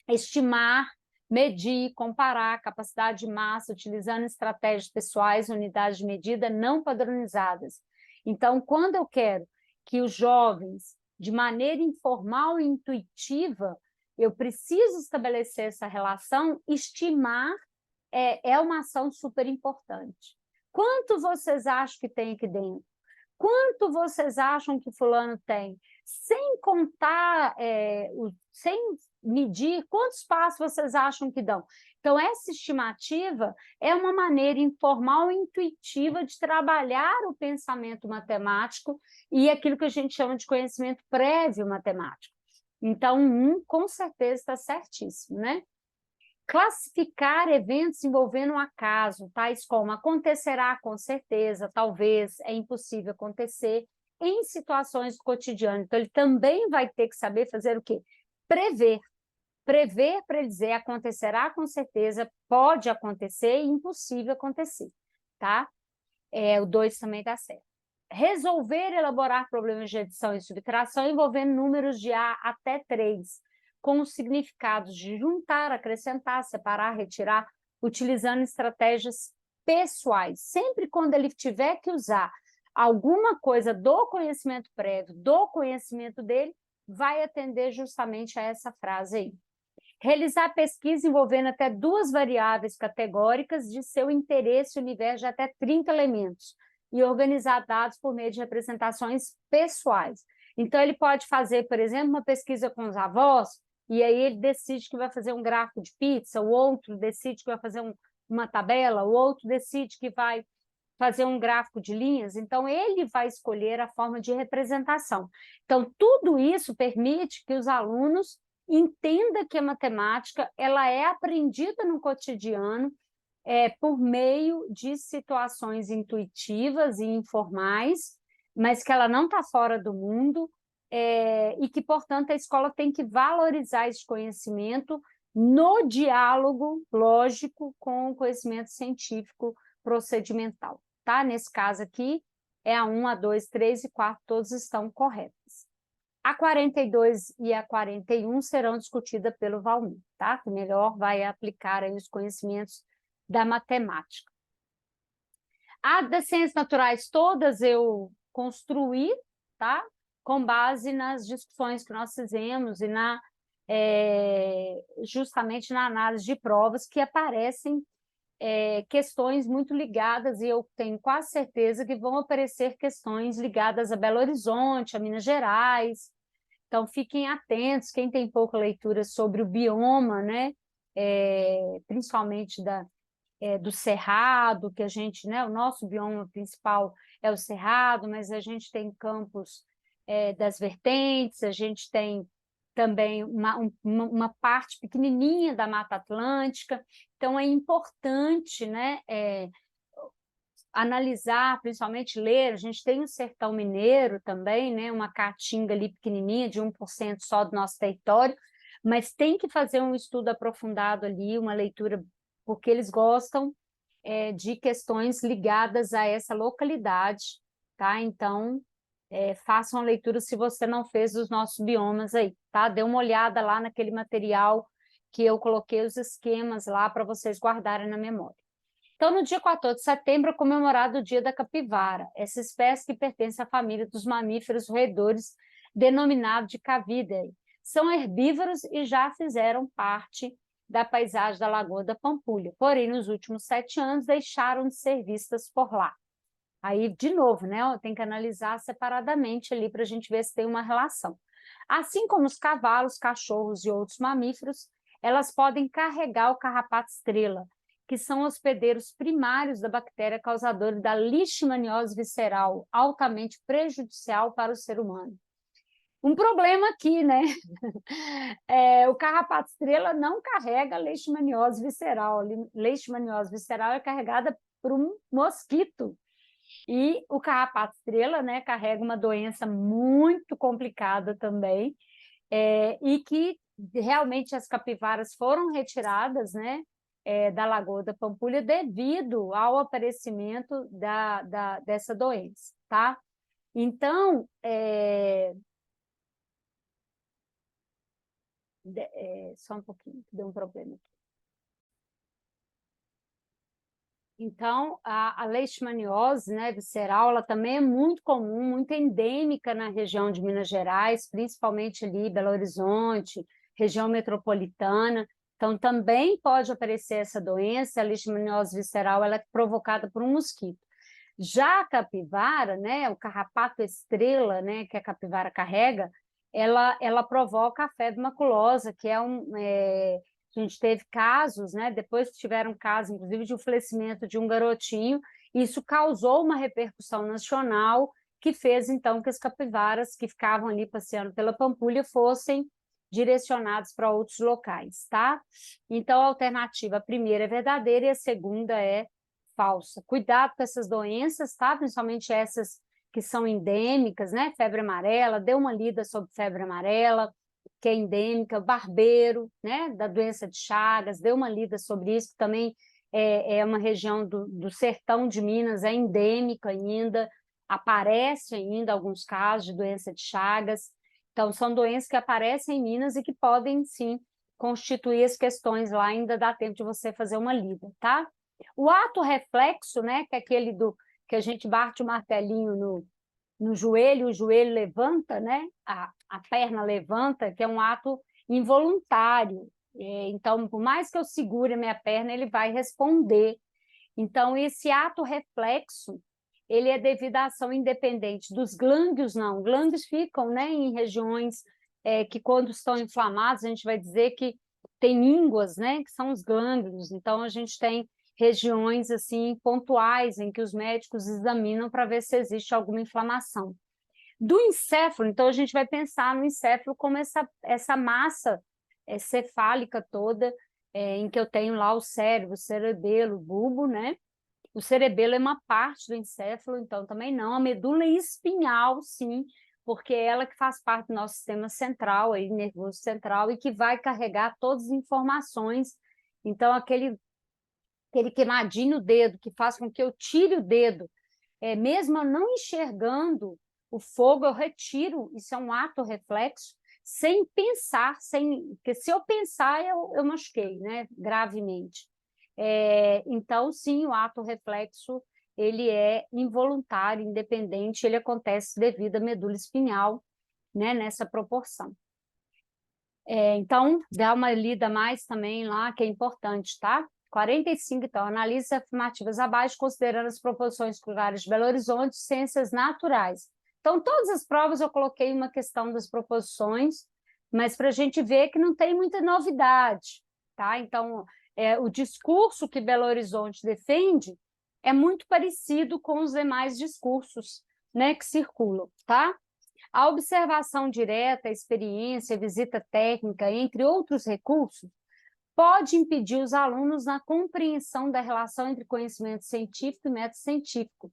Estimar, medir, comparar capacidade de massa, utilizando estratégias pessoais, unidades de medida não padronizadas. Então, quando eu quero que os jovens, de maneira informal e intuitiva, eu preciso estabelecer essa relação, estimar é uma ação super importante. Quanto vocês acham que tem aqui dentro? Quanto vocês acham que fulano tem? Sem contar, sem medir, quantos passos vocês acham que dão? Então, essa estimativa é uma maneira informal e intuitiva de trabalhar o pensamento matemático e aquilo que a gente chama de conhecimento prévio matemático. Então, com certeza está certíssimo, né? Classificar eventos envolvendo um acaso, tais como acontecerá com certeza, talvez, é impossível acontecer, em situações do cotidiano. Então, ele também vai ter que saber fazer o quê? Prever. Prever para ele dizer acontecerá com certeza, pode acontecer e impossível acontecer, tá? O 2 também está certo. Resolver elaborar problemas de adição e subtração envolvendo números de A até 3, com os significados de juntar, acrescentar, separar, retirar, utilizando estratégias pessoais. Sempre quando ele tiver que usar alguma coisa do conhecimento prévio, do conhecimento dele, vai atender justamente a essa frase aí. Realizar pesquisa envolvendo até 2 variáveis categóricas de seu interesse universo de até 30 elementos e organizar dados por meio de representações pessoais. Então, ele pode fazer, por exemplo, uma pesquisa com os avós, e aí ele decide que vai fazer um gráfico de pizza, o outro decide que vai fazer uma tabela, o outro decide que vai fazer um gráfico de linhas, então ele vai escolher a forma de representação. Então, tudo isso permite que os alunos entendam que a matemática ela é aprendida no cotidiano por meio de situações intuitivas e informais, mas que ela não está fora do mundo, e que, portanto, a escola tem que valorizar esse conhecimento no diálogo lógico com o conhecimento científico procedimental. Tá? Nesse caso aqui, a 1, a 2, 3 e 4, todos estão corretas. A 42 e a 41 serão discutidas pelo Valmir, tá? Que melhor vai aplicar aí os conhecimentos da matemática. A das ciências naturais todas eu construí, tá? Com base nas discussões que nós fizemos e justamente na análise de provas que aparecem questões muito ligadas, e eu tenho quase certeza que vão aparecer questões ligadas a Belo Horizonte, a Minas Gerais. Então, fiquem atentos, quem tem pouca leitura sobre o bioma, né? Principalmente do Cerrado, que a gente, né? O nosso bioma principal é o Cerrado, mas a gente tem campos das vertentes, a gente tem também uma parte pequenininha da Mata Atlântica, então é importante, né, analisar, principalmente ler, a gente tem o Sertão Mineiro também, né, uma caatinga ali pequenininha, de 1% só do nosso território, mas tem que fazer um estudo aprofundado ali, uma leitura, porque eles gostam de questões ligadas a essa localidade, tá? Então, façam a leitura se você não fez os nossos biomas aí, tá? Dê uma olhada lá naquele material que eu coloquei os esquemas lá para vocês guardarem na memória. Então, no dia 14 de setembro é comemorado o Dia da Capivara, essa espécie que pertence à família dos mamíferos roedores, denominado de Cavidae. São herbívoros e já fizeram parte da paisagem da Lagoa da Pampulha, porém, nos últimos 7 anos, deixaram de ser vistas por lá. Aí, de novo, né, tem que analisar separadamente ali para a gente ver se tem uma relação. Assim como os cavalos, cachorros e outros mamíferos, elas podem carregar o carrapato estrela, que são hospedeiros primários da bactéria causadora da leishmaniose visceral, altamente prejudicial para o ser humano. Um problema aqui, né? O carrapato estrela não carrega leishmaniose visceral. Leishmaniose visceral é carregada por um mosquito. E o carrapato estrela, né, carrega uma doença muito complicada também, e que realmente as capivaras foram retiradas, né, da Lagoa da Pampulha devido ao aparecimento dessa doença, tá? Então, só um pouquinho, deu um problema aqui. Então, a leishmaniose, né, visceral, ela também é muito comum, muito endêmica na região de Minas Gerais, principalmente ali Belo Horizonte, região metropolitana. Então, também pode aparecer essa doença, a leishmaniose visceral, ela é provocada por um mosquito. Já a capivara, né, o carrapato estrela, né, que a capivara carrega, ela provoca a febre maculosa, que a gente teve casos, né, depois tiveram casos, inclusive, de um falecimento de um garotinho, e isso causou uma repercussão nacional, que fez, então, que as capivaras que ficavam ali passeando pela Pampulha fossem direcionados para outros locais, tá? Então, a alternativa primeira é verdadeira e a segunda é falsa. Cuidado com essas doenças, tá? Principalmente essas que são endêmicas, né? Febre amarela, dê uma lida sobre febre amarela, que é endêmica, barbeiro, né? Da doença de Chagas, dê uma lida sobre isso, que também é uma região do sertão de Minas, é endêmica ainda, aparece ainda alguns casos de doença de Chagas. Então, são doenças que aparecem em Minas e que podem, sim, constituir as questões lá, ainda dá tempo de você fazer uma lida, tá? O ato reflexo, né, que é aquele que a gente bate o martelinho no joelho, o joelho levanta, né, a perna levanta, que é um ato involuntário. Então, por mais que eu segure a minha perna, ele vai responder. Então, esse ato reflexo, ele é devido à ação independente dos glândulos, não. Glândulos ficam, né, em regiões que, quando estão inflamados, a gente vai dizer que tem ínguas, né, que são os glândulos. Então, a gente tem regiões assim pontuais em que os médicos examinam para ver se existe alguma inflamação. Do encéfalo, então, a gente vai pensar no encéfalo como essa massa cefálica toda, em que eu tenho lá o cérebro, o cerebelo, o bulbo, né? O cerebelo é uma parte do encéfalo, então também não. A medula espinhal, sim, porque é ela que faz parte do nosso sistema central, aí, nervoso central, e que vai carregar todas as informações. Então, aquele queimadinho no dedo, que faz com que eu tire o dedo, mesmo eu não enxergando o fogo, eu retiro, isso é um ato reflexo, sem pensar, porque se eu pensar, eu machuquei, né, gravemente. Então, sim, o ato reflexo, ele é involuntário, independente, ele acontece devido à medula espinhal, né, nessa proporção. Então, dá uma lida mais também lá, que é importante, tá? 45, então, análise afirmativas abaixo, considerando as proposições curriculares de Belo Horizonte, ciências naturais. Então, todas as provas eu coloquei uma questão das proposições, mas para a gente ver que não tem muita novidade, tá? Então, o discurso que Belo Horizonte defende é muito parecido com os demais discursos, né, que circulam, tá? A observação direta, a experiência, a visita técnica, entre outros recursos, pode impedir os alunos na compreensão da relação entre conhecimento científico e método científico,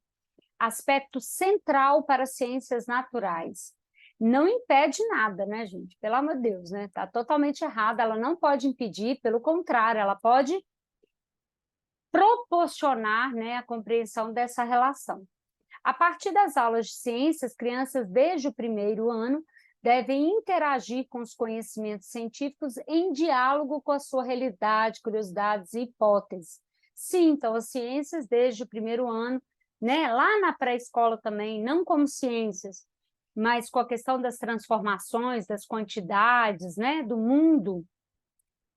aspecto central para as ciências naturais. Não impede nada, né, gente? Pelo amor de Deus, né? Está totalmente errado, ela não pode impedir, pelo contrário, ela pode proporcionar, né, a compreensão dessa relação. A partir das aulas de ciências, crianças desde o primeiro ano devem interagir com os conhecimentos científicos em diálogo com a sua realidade, curiosidades e hipóteses. Sim, então, as ciências desde o primeiro ano, né, lá na pré-escola também, não como ciências, mas com a questão das transformações, das quantidades, né, do mundo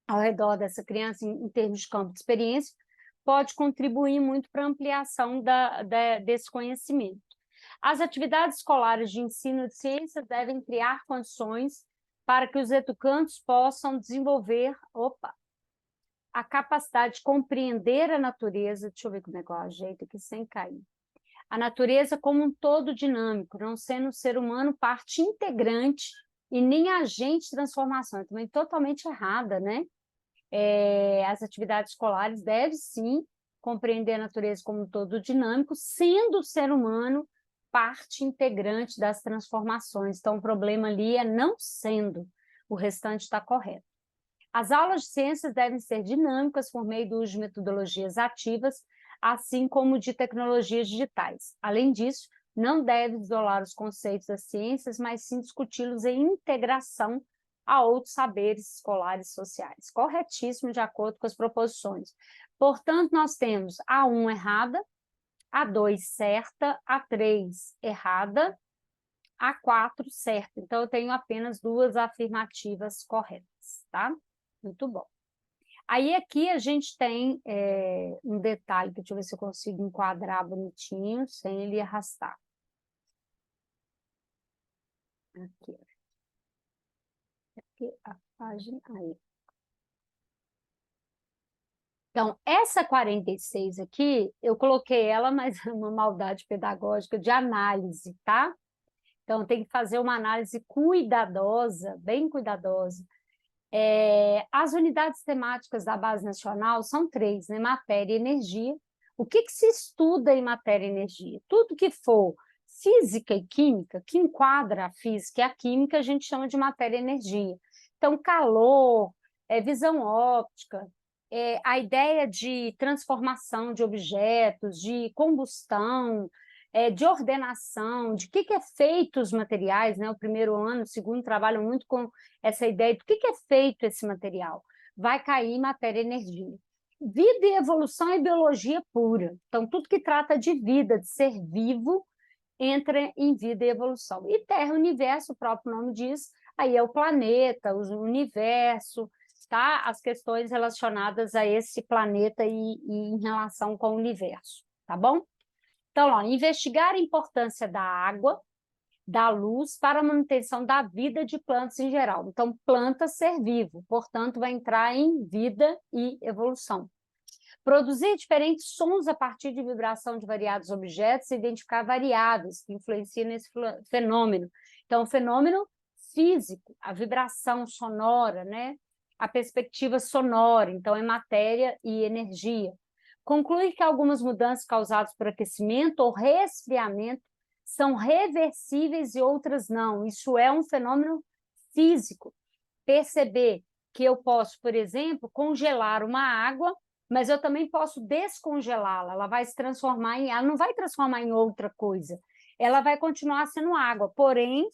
ao redor dessa criança em termos de campo de experiência, pode contribuir muito para a ampliação desse conhecimento. As atividades escolares de ensino de ciências devem criar condições para que os educandos possam desenvolver a capacidade de compreender a natureza, deixa eu ver como é que eu ajeito aqui sem cair, a natureza como um todo dinâmico, não sendo o ser humano parte integrante e nem agente de transformação, é também totalmente errada, né? As atividades escolares devem, sim, compreender a natureza como um todo dinâmico, sendo o ser humano parte integrante das transformações. Então, o problema ali é não sendo, o restante está correto. As aulas de ciências devem ser dinâmicas por meio do uso de metodologias ativas, assim como de tecnologias digitais. Além disso, não deve isolar os conceitos das ciências, mas sim discuti-los em integração a outros saberes escolares e sociais. Corretíssimo, de acordo com as proposições. Portanto, nós temos a 1 errada, a 2 certa, a 3 errada, a 4 certa. Então, eu tenho apenas 2 afirmativas corretas, tá? Muito bom. Aí, aqui, a gente tem um detalhe, deixa eu ver se eu consigo enquadrar bonitinho, sem ele arrastar. Aqui a página, aí. Então, essa 46 aqui, eu coloquei ela, mas é uma maldade pedagógica de análise, tá? Então, tem que fazer uma análise cuidadosa, bem cuidadosa. As unidades temáticas da Base Nacional são 3, né? Matéria e energia. O que se estuda em matéria e energia? Tudo que for física e química, que enquadra a física e a química, a gente chama de matéria e energia. Então, calor, visão óptica, a ideia de transformação de objetos, de combustão, de ordenação, de que é feito os materiais, né? O primeiro ano, o segundo trabalham muito com essa ideia do que é feito esse material. Vai cair em matéria e energia. Vida e evolução é biologia pura. Então, tudo que trata de vida, de ser vivo, entra em vida e evolução. E Terra e Universo, o próprio nome diz, aí é o planeta, o universo, tá? As questões relacionadas a esse planeta e em relação com o universo, tá bom? Então, ó, investigar a importância da água, da luz para a manutenção da vida de plantas em geral. Então, planta ser vivo, portanto, vai entrar em vida e evolução. Produzir diferentes sons a partir de vibração de variados objetos e identificar variáveis que influenciam nesse fenômeno. Então, o fenômeno físico, a vibração sonora, né? A perspectiva sonora, então, é matéria e energia. Conclui que algumas mudanças causadas por aquecimento ou resfriamento são reversíveis e outras não. Isso é um fenômeno físico. Perceber que eu posso, por exemplo, congelar uma água, mas eu também posso descongelá-la. Ela vai se transformar em... Ela não vai transformar em outra coisa. Ela vai continuar sendo água, porém,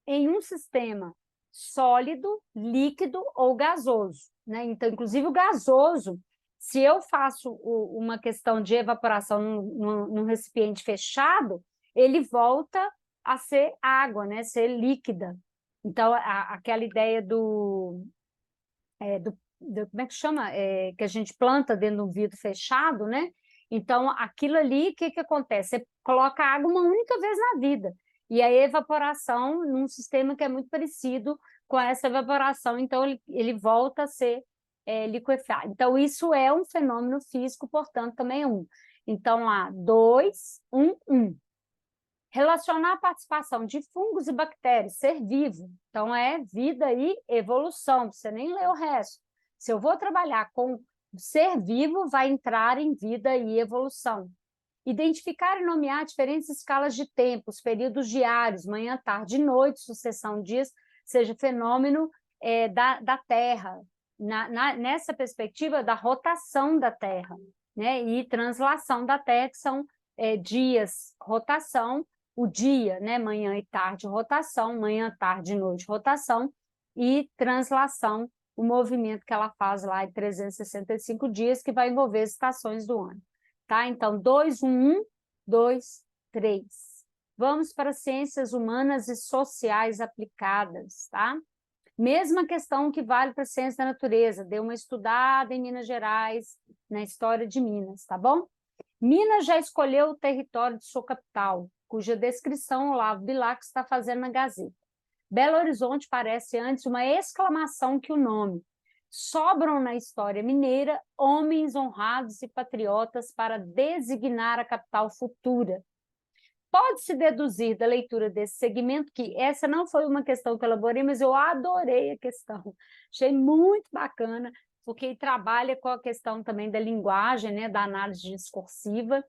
em um sistema sólido, líquido ou gasoso, né? Então, inclusive, o gasoso, se eu faço uma questão de evaporação num recipiente fechado, ele volta a ser água, né? Ser líquida. Então, aquela ideia do como é que chama? Que a gente planta dentro de um vidro fechado, né? Então, aquilo ali, o que acontece? Você coloca água uma única vez na vida. E a evaporação, num sistema que é muito parecido com essa evaporação, então ele volta a ser liquefiado. Então, isso é um fenômeno físico, portanto, também é 1. Então, lá, 2, 1, 1. Relacionar a participação de fungos e bactérias, ser vivo. Então, é vida e evolução, você nem lê o resto. Se eu vou trabalhar com ser vivo, vai entrar em vida e evolução. Identificar e nomear diferentes escalas de tempo, os períodos diários, manhã, tarde, noite, sucessão de dias, seja fenômeno da Terra, nessa perspectiva da rotação da Terra, né? E translação da Terra, que são dias, rotação, o dia, né? Manhã e tarde, rotação, manhã, tarde, noite, rotação, e translação, o movimento que ela faz lá em 365 dias, que vai envolver as estações do ano. Tá? Então, 2, 1, 1, 2, 3. Vamos para ciências humanas e sociais aplicadas, tá? Mesma questão que vale para ciência da natureza, deu uma estudada em Minas Gerais, na história de Minas, tá bom? Minas já escolheu o território de sua capital, cuja descrição Olavo Bilac está fazendo na Gazeta. Belo Horizonte parece antes uma exclamação que o nome. Sobram na história mineira homens honrados e patriotas para designar a capital futura. Pode-se deduzir da leitura desse segmento que essa não foi uma questão que eu elaborei, mas eu adorei a questão. Achei muito bacana, porque trabalha com a questão também da linguagem, né, da análise discursiva.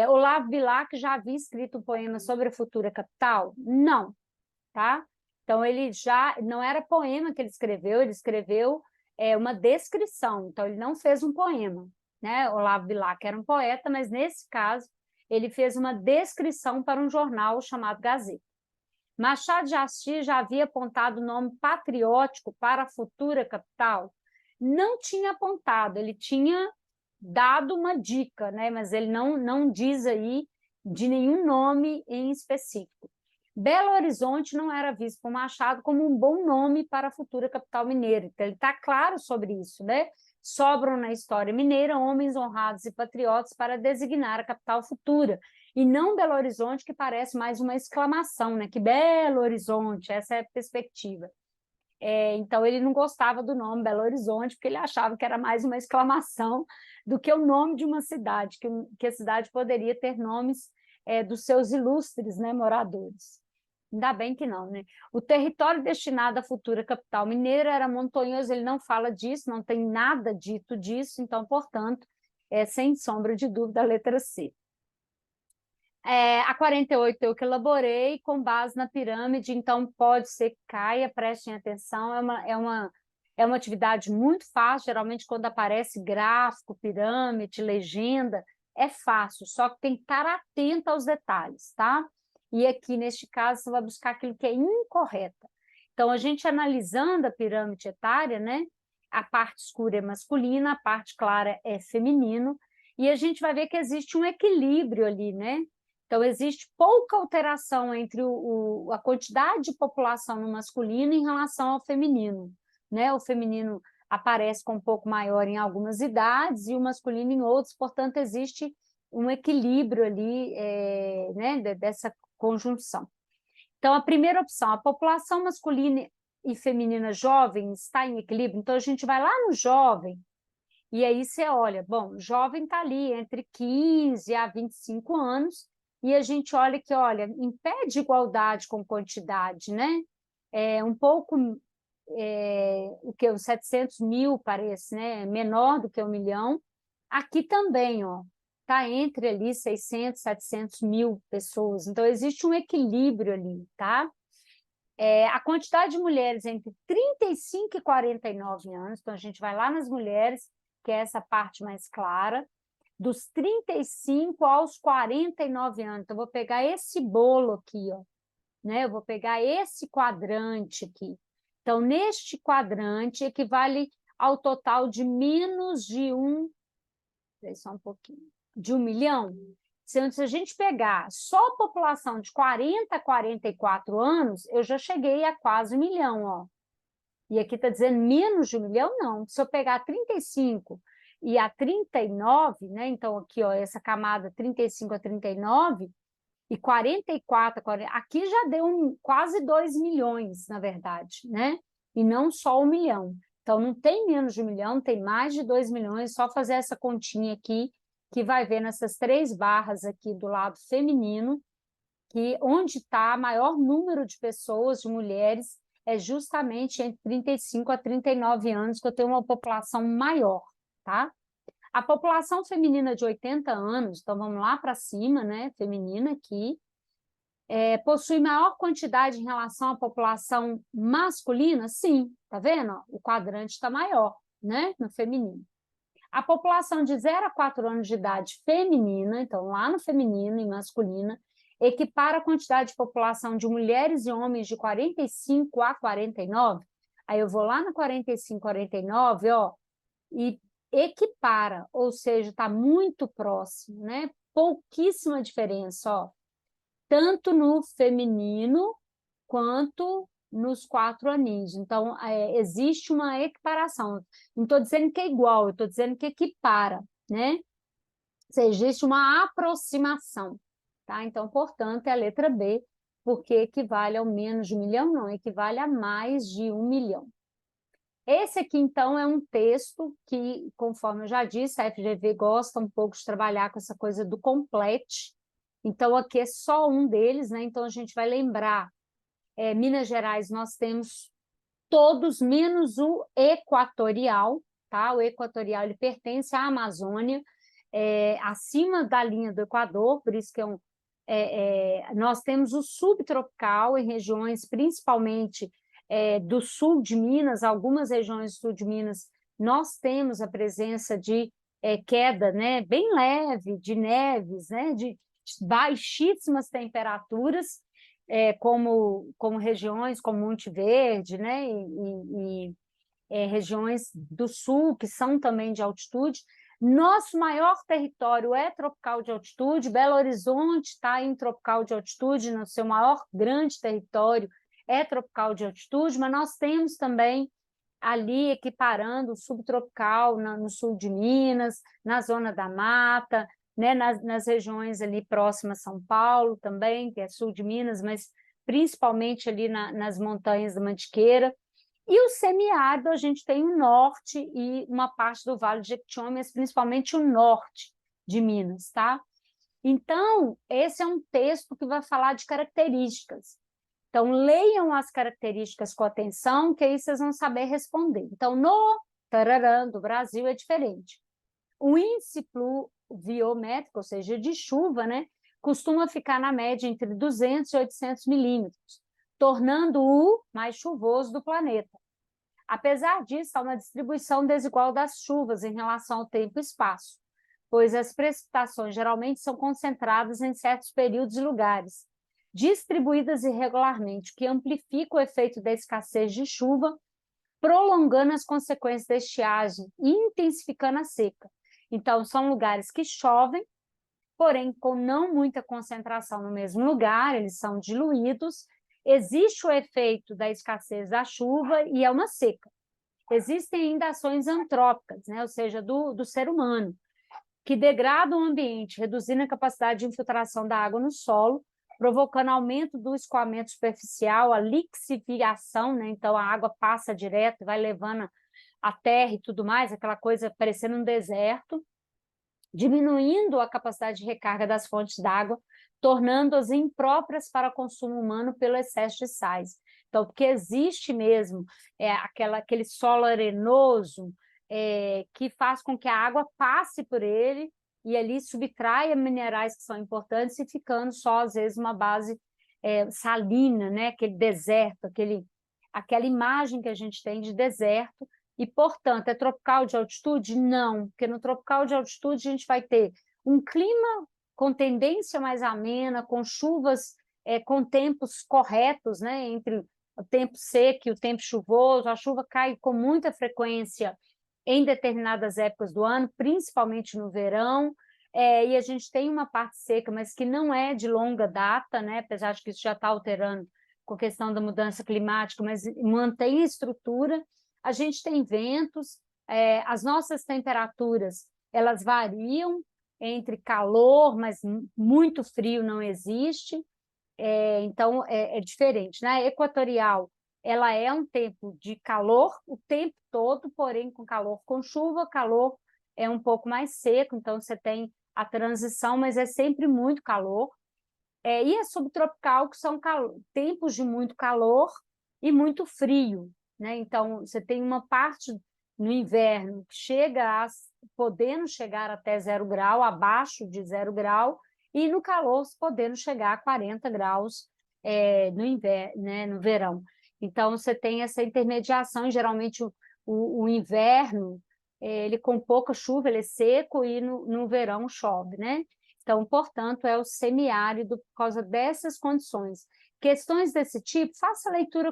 Olavo Bilac já havia escrito um poema sobre a futura capital? Não, tá? Então, ele já... Não era poema que ele escreveu uma descrição, então ele não fez um poema, né? Olavo Bilac era um poeta, mas nesse caso ele fez uma descrição para um jornal chamado Gazeta. Machado de Assis já havia apontado o nome patriótico para a futura capital? Não tinha apontado, ele tinha dado uma dica, né? Mas ele não diz aí de nenhum nome em específico. Belo Horizonte não era visto por Machado como um bom nome para a futura capital mineira. Então, ele está claro sobre isso, né? Sobram na história mineira homens honrados e patriotas para designar a capital futura, e não Belo Horizonte, que parece mais uma exclamação, né? Que Belo Horizonte, essa é a perspectiva. Então, ele não gostava do nome Belo Horizonte, porque ele achava que era mais uma exclamação do que o nome de uma cidade, que a cidade poderia ter nomes dos seus ilustres, né, moradores. Ainda bem que não, né? O território destinado à futura capital mineira era montanhoso, ele não fala disso, não tem nada dito disso, então, portanto, sem sombra de dúvida, a letra C. A 48 eu que elaborei com base na pirâmide, então pode ser que caia, prestem atenção, é uma atividade muito fácil, geralmente quando aparece gráfico, pirâmide, legenda, é fácil, só que tem que estar atento aos detalhes, tá? E aqui, neste caso, você vai buscar aquilo que é incorreto. Então, a gente analisando a pirâmide etária, né? A parte escura é masculina, a parte clara é feminino, e a gente vai ver que existe um equilíbrio ali, né? Então, existe pouca alteração entre a quantidade de população no masculino em relação ao feminino, né? O feminino aparece com um pouco maior em algumas idades e o masculino em outras, portanto, existe um equilíbrio ali, né, dessa conjunção. Então, a primeira opção, a população masculina e feminina jovem está em equilíbrio, então a gente vai lá no jovem, e aí você olha, bom, jovem está ali entre 15 a 25 anos, e a gente olha que, olha, impede igualdade com quantidade, né? Um pouco, o que, os 700 mil parece, né? Menor do que 1 milhão. Aqui também, ó, está entre ali 600, 700 mil pessoas, então existe um equilíbrio ali, tá? A quantidade de mulheres entre 35 e 49 anos, então a gente vai lá nas mulheres, que é essa parte mais clara, dos 35 aos 49 anos. Então, eu vou pegar esse bolo aqui, ó, né? Eu vou pegar esse quadrante aqui. Então, neste quadrante, equivale ao total de menos de só um pouquinho, de 1 milhão. Se a gente pegar só a população de 40 a 44 anos, eu já cheguei a quase 1 milhão, ó. E aqui está dizendo menos de 1 milhão, não. Se eu pegar 35 e a 39, né? Então, aqui, ó, essa camada 35 a 39, e 44 a 40, aqui já deu quase 2 milhões, na verdade, né? E não só 1 milhão. Então, não tem menos de 1 milhão, tem mais de 2 milhões, só fazer essa continha aqui, que vai ver nessas 3 barras aqui do lado feminino, que onde está maior número de pessoas, de mulheres, é justamente entre 35 a 39 anos, que eu tenho uma população maior, tá? A população feminina de 80 anos, então vamos lá para cima, né, feminina aqui, possui maior quantidade em relação à população masculina? Sim, tá vendo? O quadrante está maior, né, no feminino. A população de 0 a 4 anos de idade feminina, então lá no feminino e masculina, equipara a quantidade de população de mulheres e homens de 45 a 49. Aí eu vou lá no 45, 49, ó, e equipara, ou seja, está muito próximo, né? Pouquíssima diferença, ó, tanto no feminino quanto nos 4 aninhos. Então, existe uma equiparação. Não estou dizendo que é igual, eu estou dizendo que equipara, né? Ou seja, existe uma aproximação, tá? Então, portanto, é a letra B, porque equivale ao menos de 1 milhão, não, equivale a mais de 1 milhão. Esse aqui, então, é um texto que, conforme eu já disse, a FGV gosta um pouco de trabalhar com essa coisa do complete. Então, aqui é só um deles, né? Então, a gente vai lembrar, Minas Gerais, nós temos todos, menos o equatorial, tá? O equatorial, ele pertence à Amazônia, acima da linha do Equador, por isso que nós temos o subtropical em regiões, principalmente do sul de Minas, algumas regiões do sul de Minas, nós temos a presença de queda, né, bem leve, de neves, né, de baixíssimas temperaturas, como regiões como Monte Verde, né? Regiões do sul, que são também de altitude. Nosso maior território é tropical de altitude, Belo Horizonte está em tropical de altitude, no seu maior grande território é tropical de altitude, mas nós temos também ali equiparando o subtropical no sul de Minas, na zona da mata, né, nas regiões ali próximas a São Paulo também, que é sul de Minas, mas principalmente ali nas montanhas da Mantiqueira. E o semiárido, a gente tem o norte e uma parte do Vale de Jequitinhonha, mas principalmente o norte de Minas, tá? Então, esse é um texto que vai falar de características. Então, leiam as características com atenção, que aí vocês vão saber responder. Então, no tararã do Brasil é diferente. O índice pluviométrico, ou seja, de chuva, né, costuma ficar na média entre 200 e 800 milímetros, tornando-o mais chuvoso do planeta. Apesar disso, há uma distribuição desigual das chuvas em relação ao tempo e espaço, pois as precipitações geralmente são concentradas em certos períodos e lugares, distribuídas irregularmente, o que amplifica o efeito da escassez de chuva, prolongando as consequências da estiagem e intensificando a seca. Então, são lugares que chovem, porém com não muita concentração no mesmo lugar, eles são diluídos, existe o efeito da escassez da chuva e é uma seca. Existem ainda ações antrópicas, né? Ou seja, do ser humano, que degradam o ambiente, reduzindo a capacidade de infiltração da água no solo, provocando aumento do escoamento superficial, a lixiviação, né? Então a água passa direto, vai levando a terra e tudo mais, aquela coisa parecendo um deserto, diminuindo a capacidade de recarga das fontes d'água, tornando-as impróprias para consumo humano pelo excesso de sais. Então, porque existe mesmo aquele solo arenoso que faz com que a água passe por ele e ali subtraia minerais que são importantes e ficando só, às vezes, uma base salina, né? Aquele deserto, aquela imagem que a gente tem de deserto. E, portanto, é tropical de altitude? Não, porque no tropical de altitude a gente vai ter um clima com tendência mais amena, com chuvas com tempos corretos, né? Entre o tempo seco e o tempo chuvoso, a chuva cai com muita frequência em determinadas épocas do ano, principalmente no verão, e a gente tem uma parte seca, mas que não é de longa data, né? Apesar de que isso já está alterando com a questão da mudança climática, mas mantém a estrutura. A gente tem ventos, as nossas temperaturas, elas variam entre calor, mas muito frio não existe, então é diferente. Na equatorial, ela é um tempo de calor o tempo todo, porém com calor com chuva, calor é um pouco mais seco, então você tem a transição, mas é sempre muito calor. E a subtropical, que são tempos de muito calor e muito frio, né? Então, você tem uma parte no inverno que chega podendo chegar até 0 grau, abaixo de 0 grau, e no calor podendo chegar a 40 graus no inverno, né? No verão. Então, você tem essa intermediação, e geralmente o inverno, ele com pouca chuva, ele é seco, e no verão chove, né? Então, portanto, é o semiárido por causa dessas condições. Questões desse tipo, faça a leitura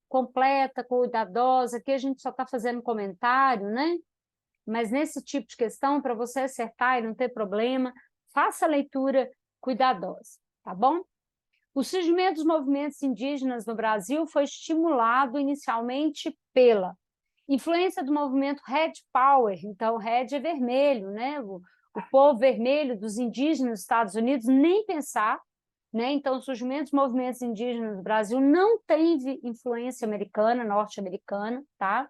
completa, cuidadosa, que a gente só está fazendo comentário, né? Mas nesse tipo de questão, para você acertar e não ter problema, faça a leitura cuidadosa, tá bom? O surgimento dos movimentos indígenas no Brasil foi estimulado inicialmente pela influência do movimento Red Power, então Red é vermelho, né? O povo vermelho dos indígenas dos Estados Unidos, nem pensar, né? Então, o surgimento dos movimentos indígenas no Brasil não teve influência americana, norte-americana, tá?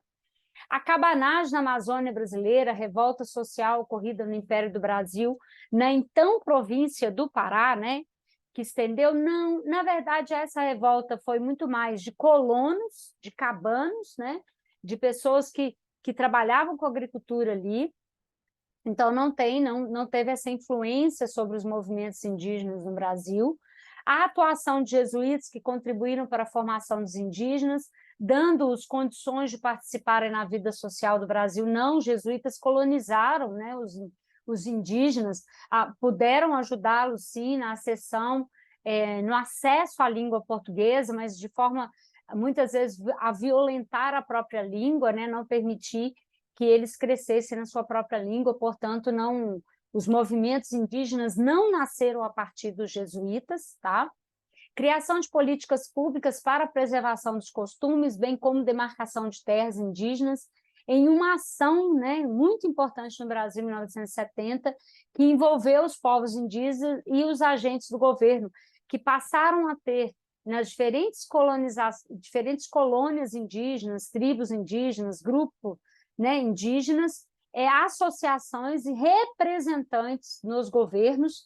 A cabanagem na Amazônia brasileira, a revolta social ocorrida no Império do Brasil, na então província do Pará, né? Que estendeu, não, na verdade, essa revolta foi muito mais de colonos, de cabanos, né? De pessoas que trabalhavam com agricultura ali. Então, não teve essa influência sobre os movimentos indígenas no Brasil. A atuação de jesuítas que contribuíram para a formação dos indígenas, dando-os condições de participarem na vida social do Brasil. Não, os jesuítas colonizaram, né, os indígenas, puderam ajudá-los, sim, na acessão no acesso à língua portuguesa, mas de forma, muitas vezes, a violentar a própria língua, né? Não permitir que eles crescessem na sua própria língua, portanto, os movimentos indígenas não nasceram a partir dos jesuítas, tá? Criação de políticas públicas para a preservação dos costumes, bem como demarcação de terras indígenas, em uma ação, né, muito importante no Brasil, em 1970, que envolveu os povos indígenas e os agentes do governo, que passaram a ter, nas diferentes colônias indígenas, tribos indígenas, grupos, né, indígenas, associações e representantes nos governos,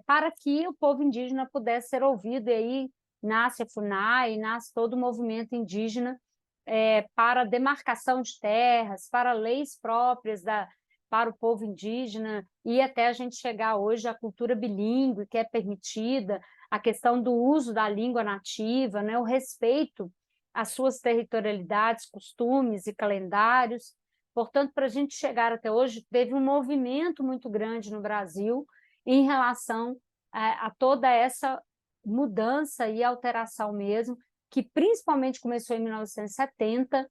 para que o povo indígena pudesse ser ouvido, e aí nasce a FUNAI, nasce todo o movimento indígena para demarcação de terras, para leis próprias para o povo indígena, e até a gente chegar hoje à cultura bilíngue, que é permitida, a questão do uso da língua nativa, né, o respeito às suas territorialidades, costumes e calendários. Portanto, para a gente chegar até hoje, teve um movimento muito grande no Brasil em relação a toda essa mudança e alteração mesmo, que principalmente começou em 1970,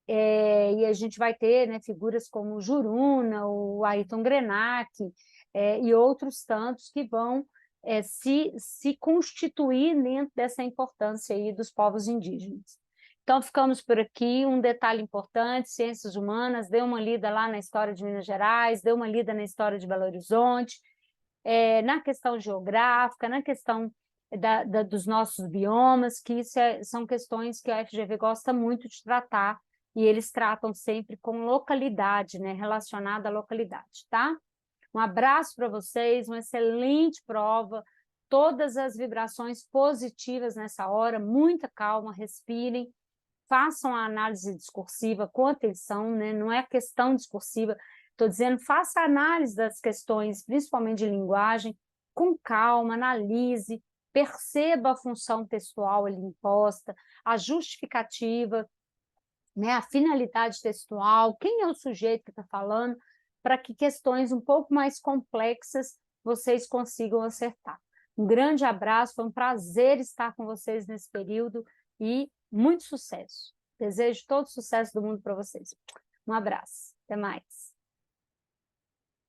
e a gente vai ter, né, figuras como o Juruna, o Ayrton Krenak, e outros tantos que vão se constituir dentro dessa importância aí dos povos indígenas. Então, ficamos por aqui. Um detalhe importante: ciências humanas, dê uma lida lá na história de Minas Gerais, dê uma lida na história de Belo Horizonte, na questão geográfica, na questão dos nossos biomas, que isso são questões que a FGV gosta muito de tratar, e eles tratam sempre com localidade, né, relacionada à localidade, tá? Um abraço para vocês, uma excelente prova, todas as vibrações positivas nessa hora, muita calma, respirem, façam a análise discursiva com atenção, né? Não é questão discursiva, estou dizendo, faça a análise das questões, principalmente de linguagem, com calma, analise, perceba a função textual ali imposta, a justificativa, né, a finalidade textual, quem é o sujeito que está falando, para que questões um pouco mais complexas vocês consigam acertar. Um grande abraço, foi um prazer estar com vocês nesse período e muito sucesso. Desejo todo o sucesso do mundo para vocês. Um abraço, até mais.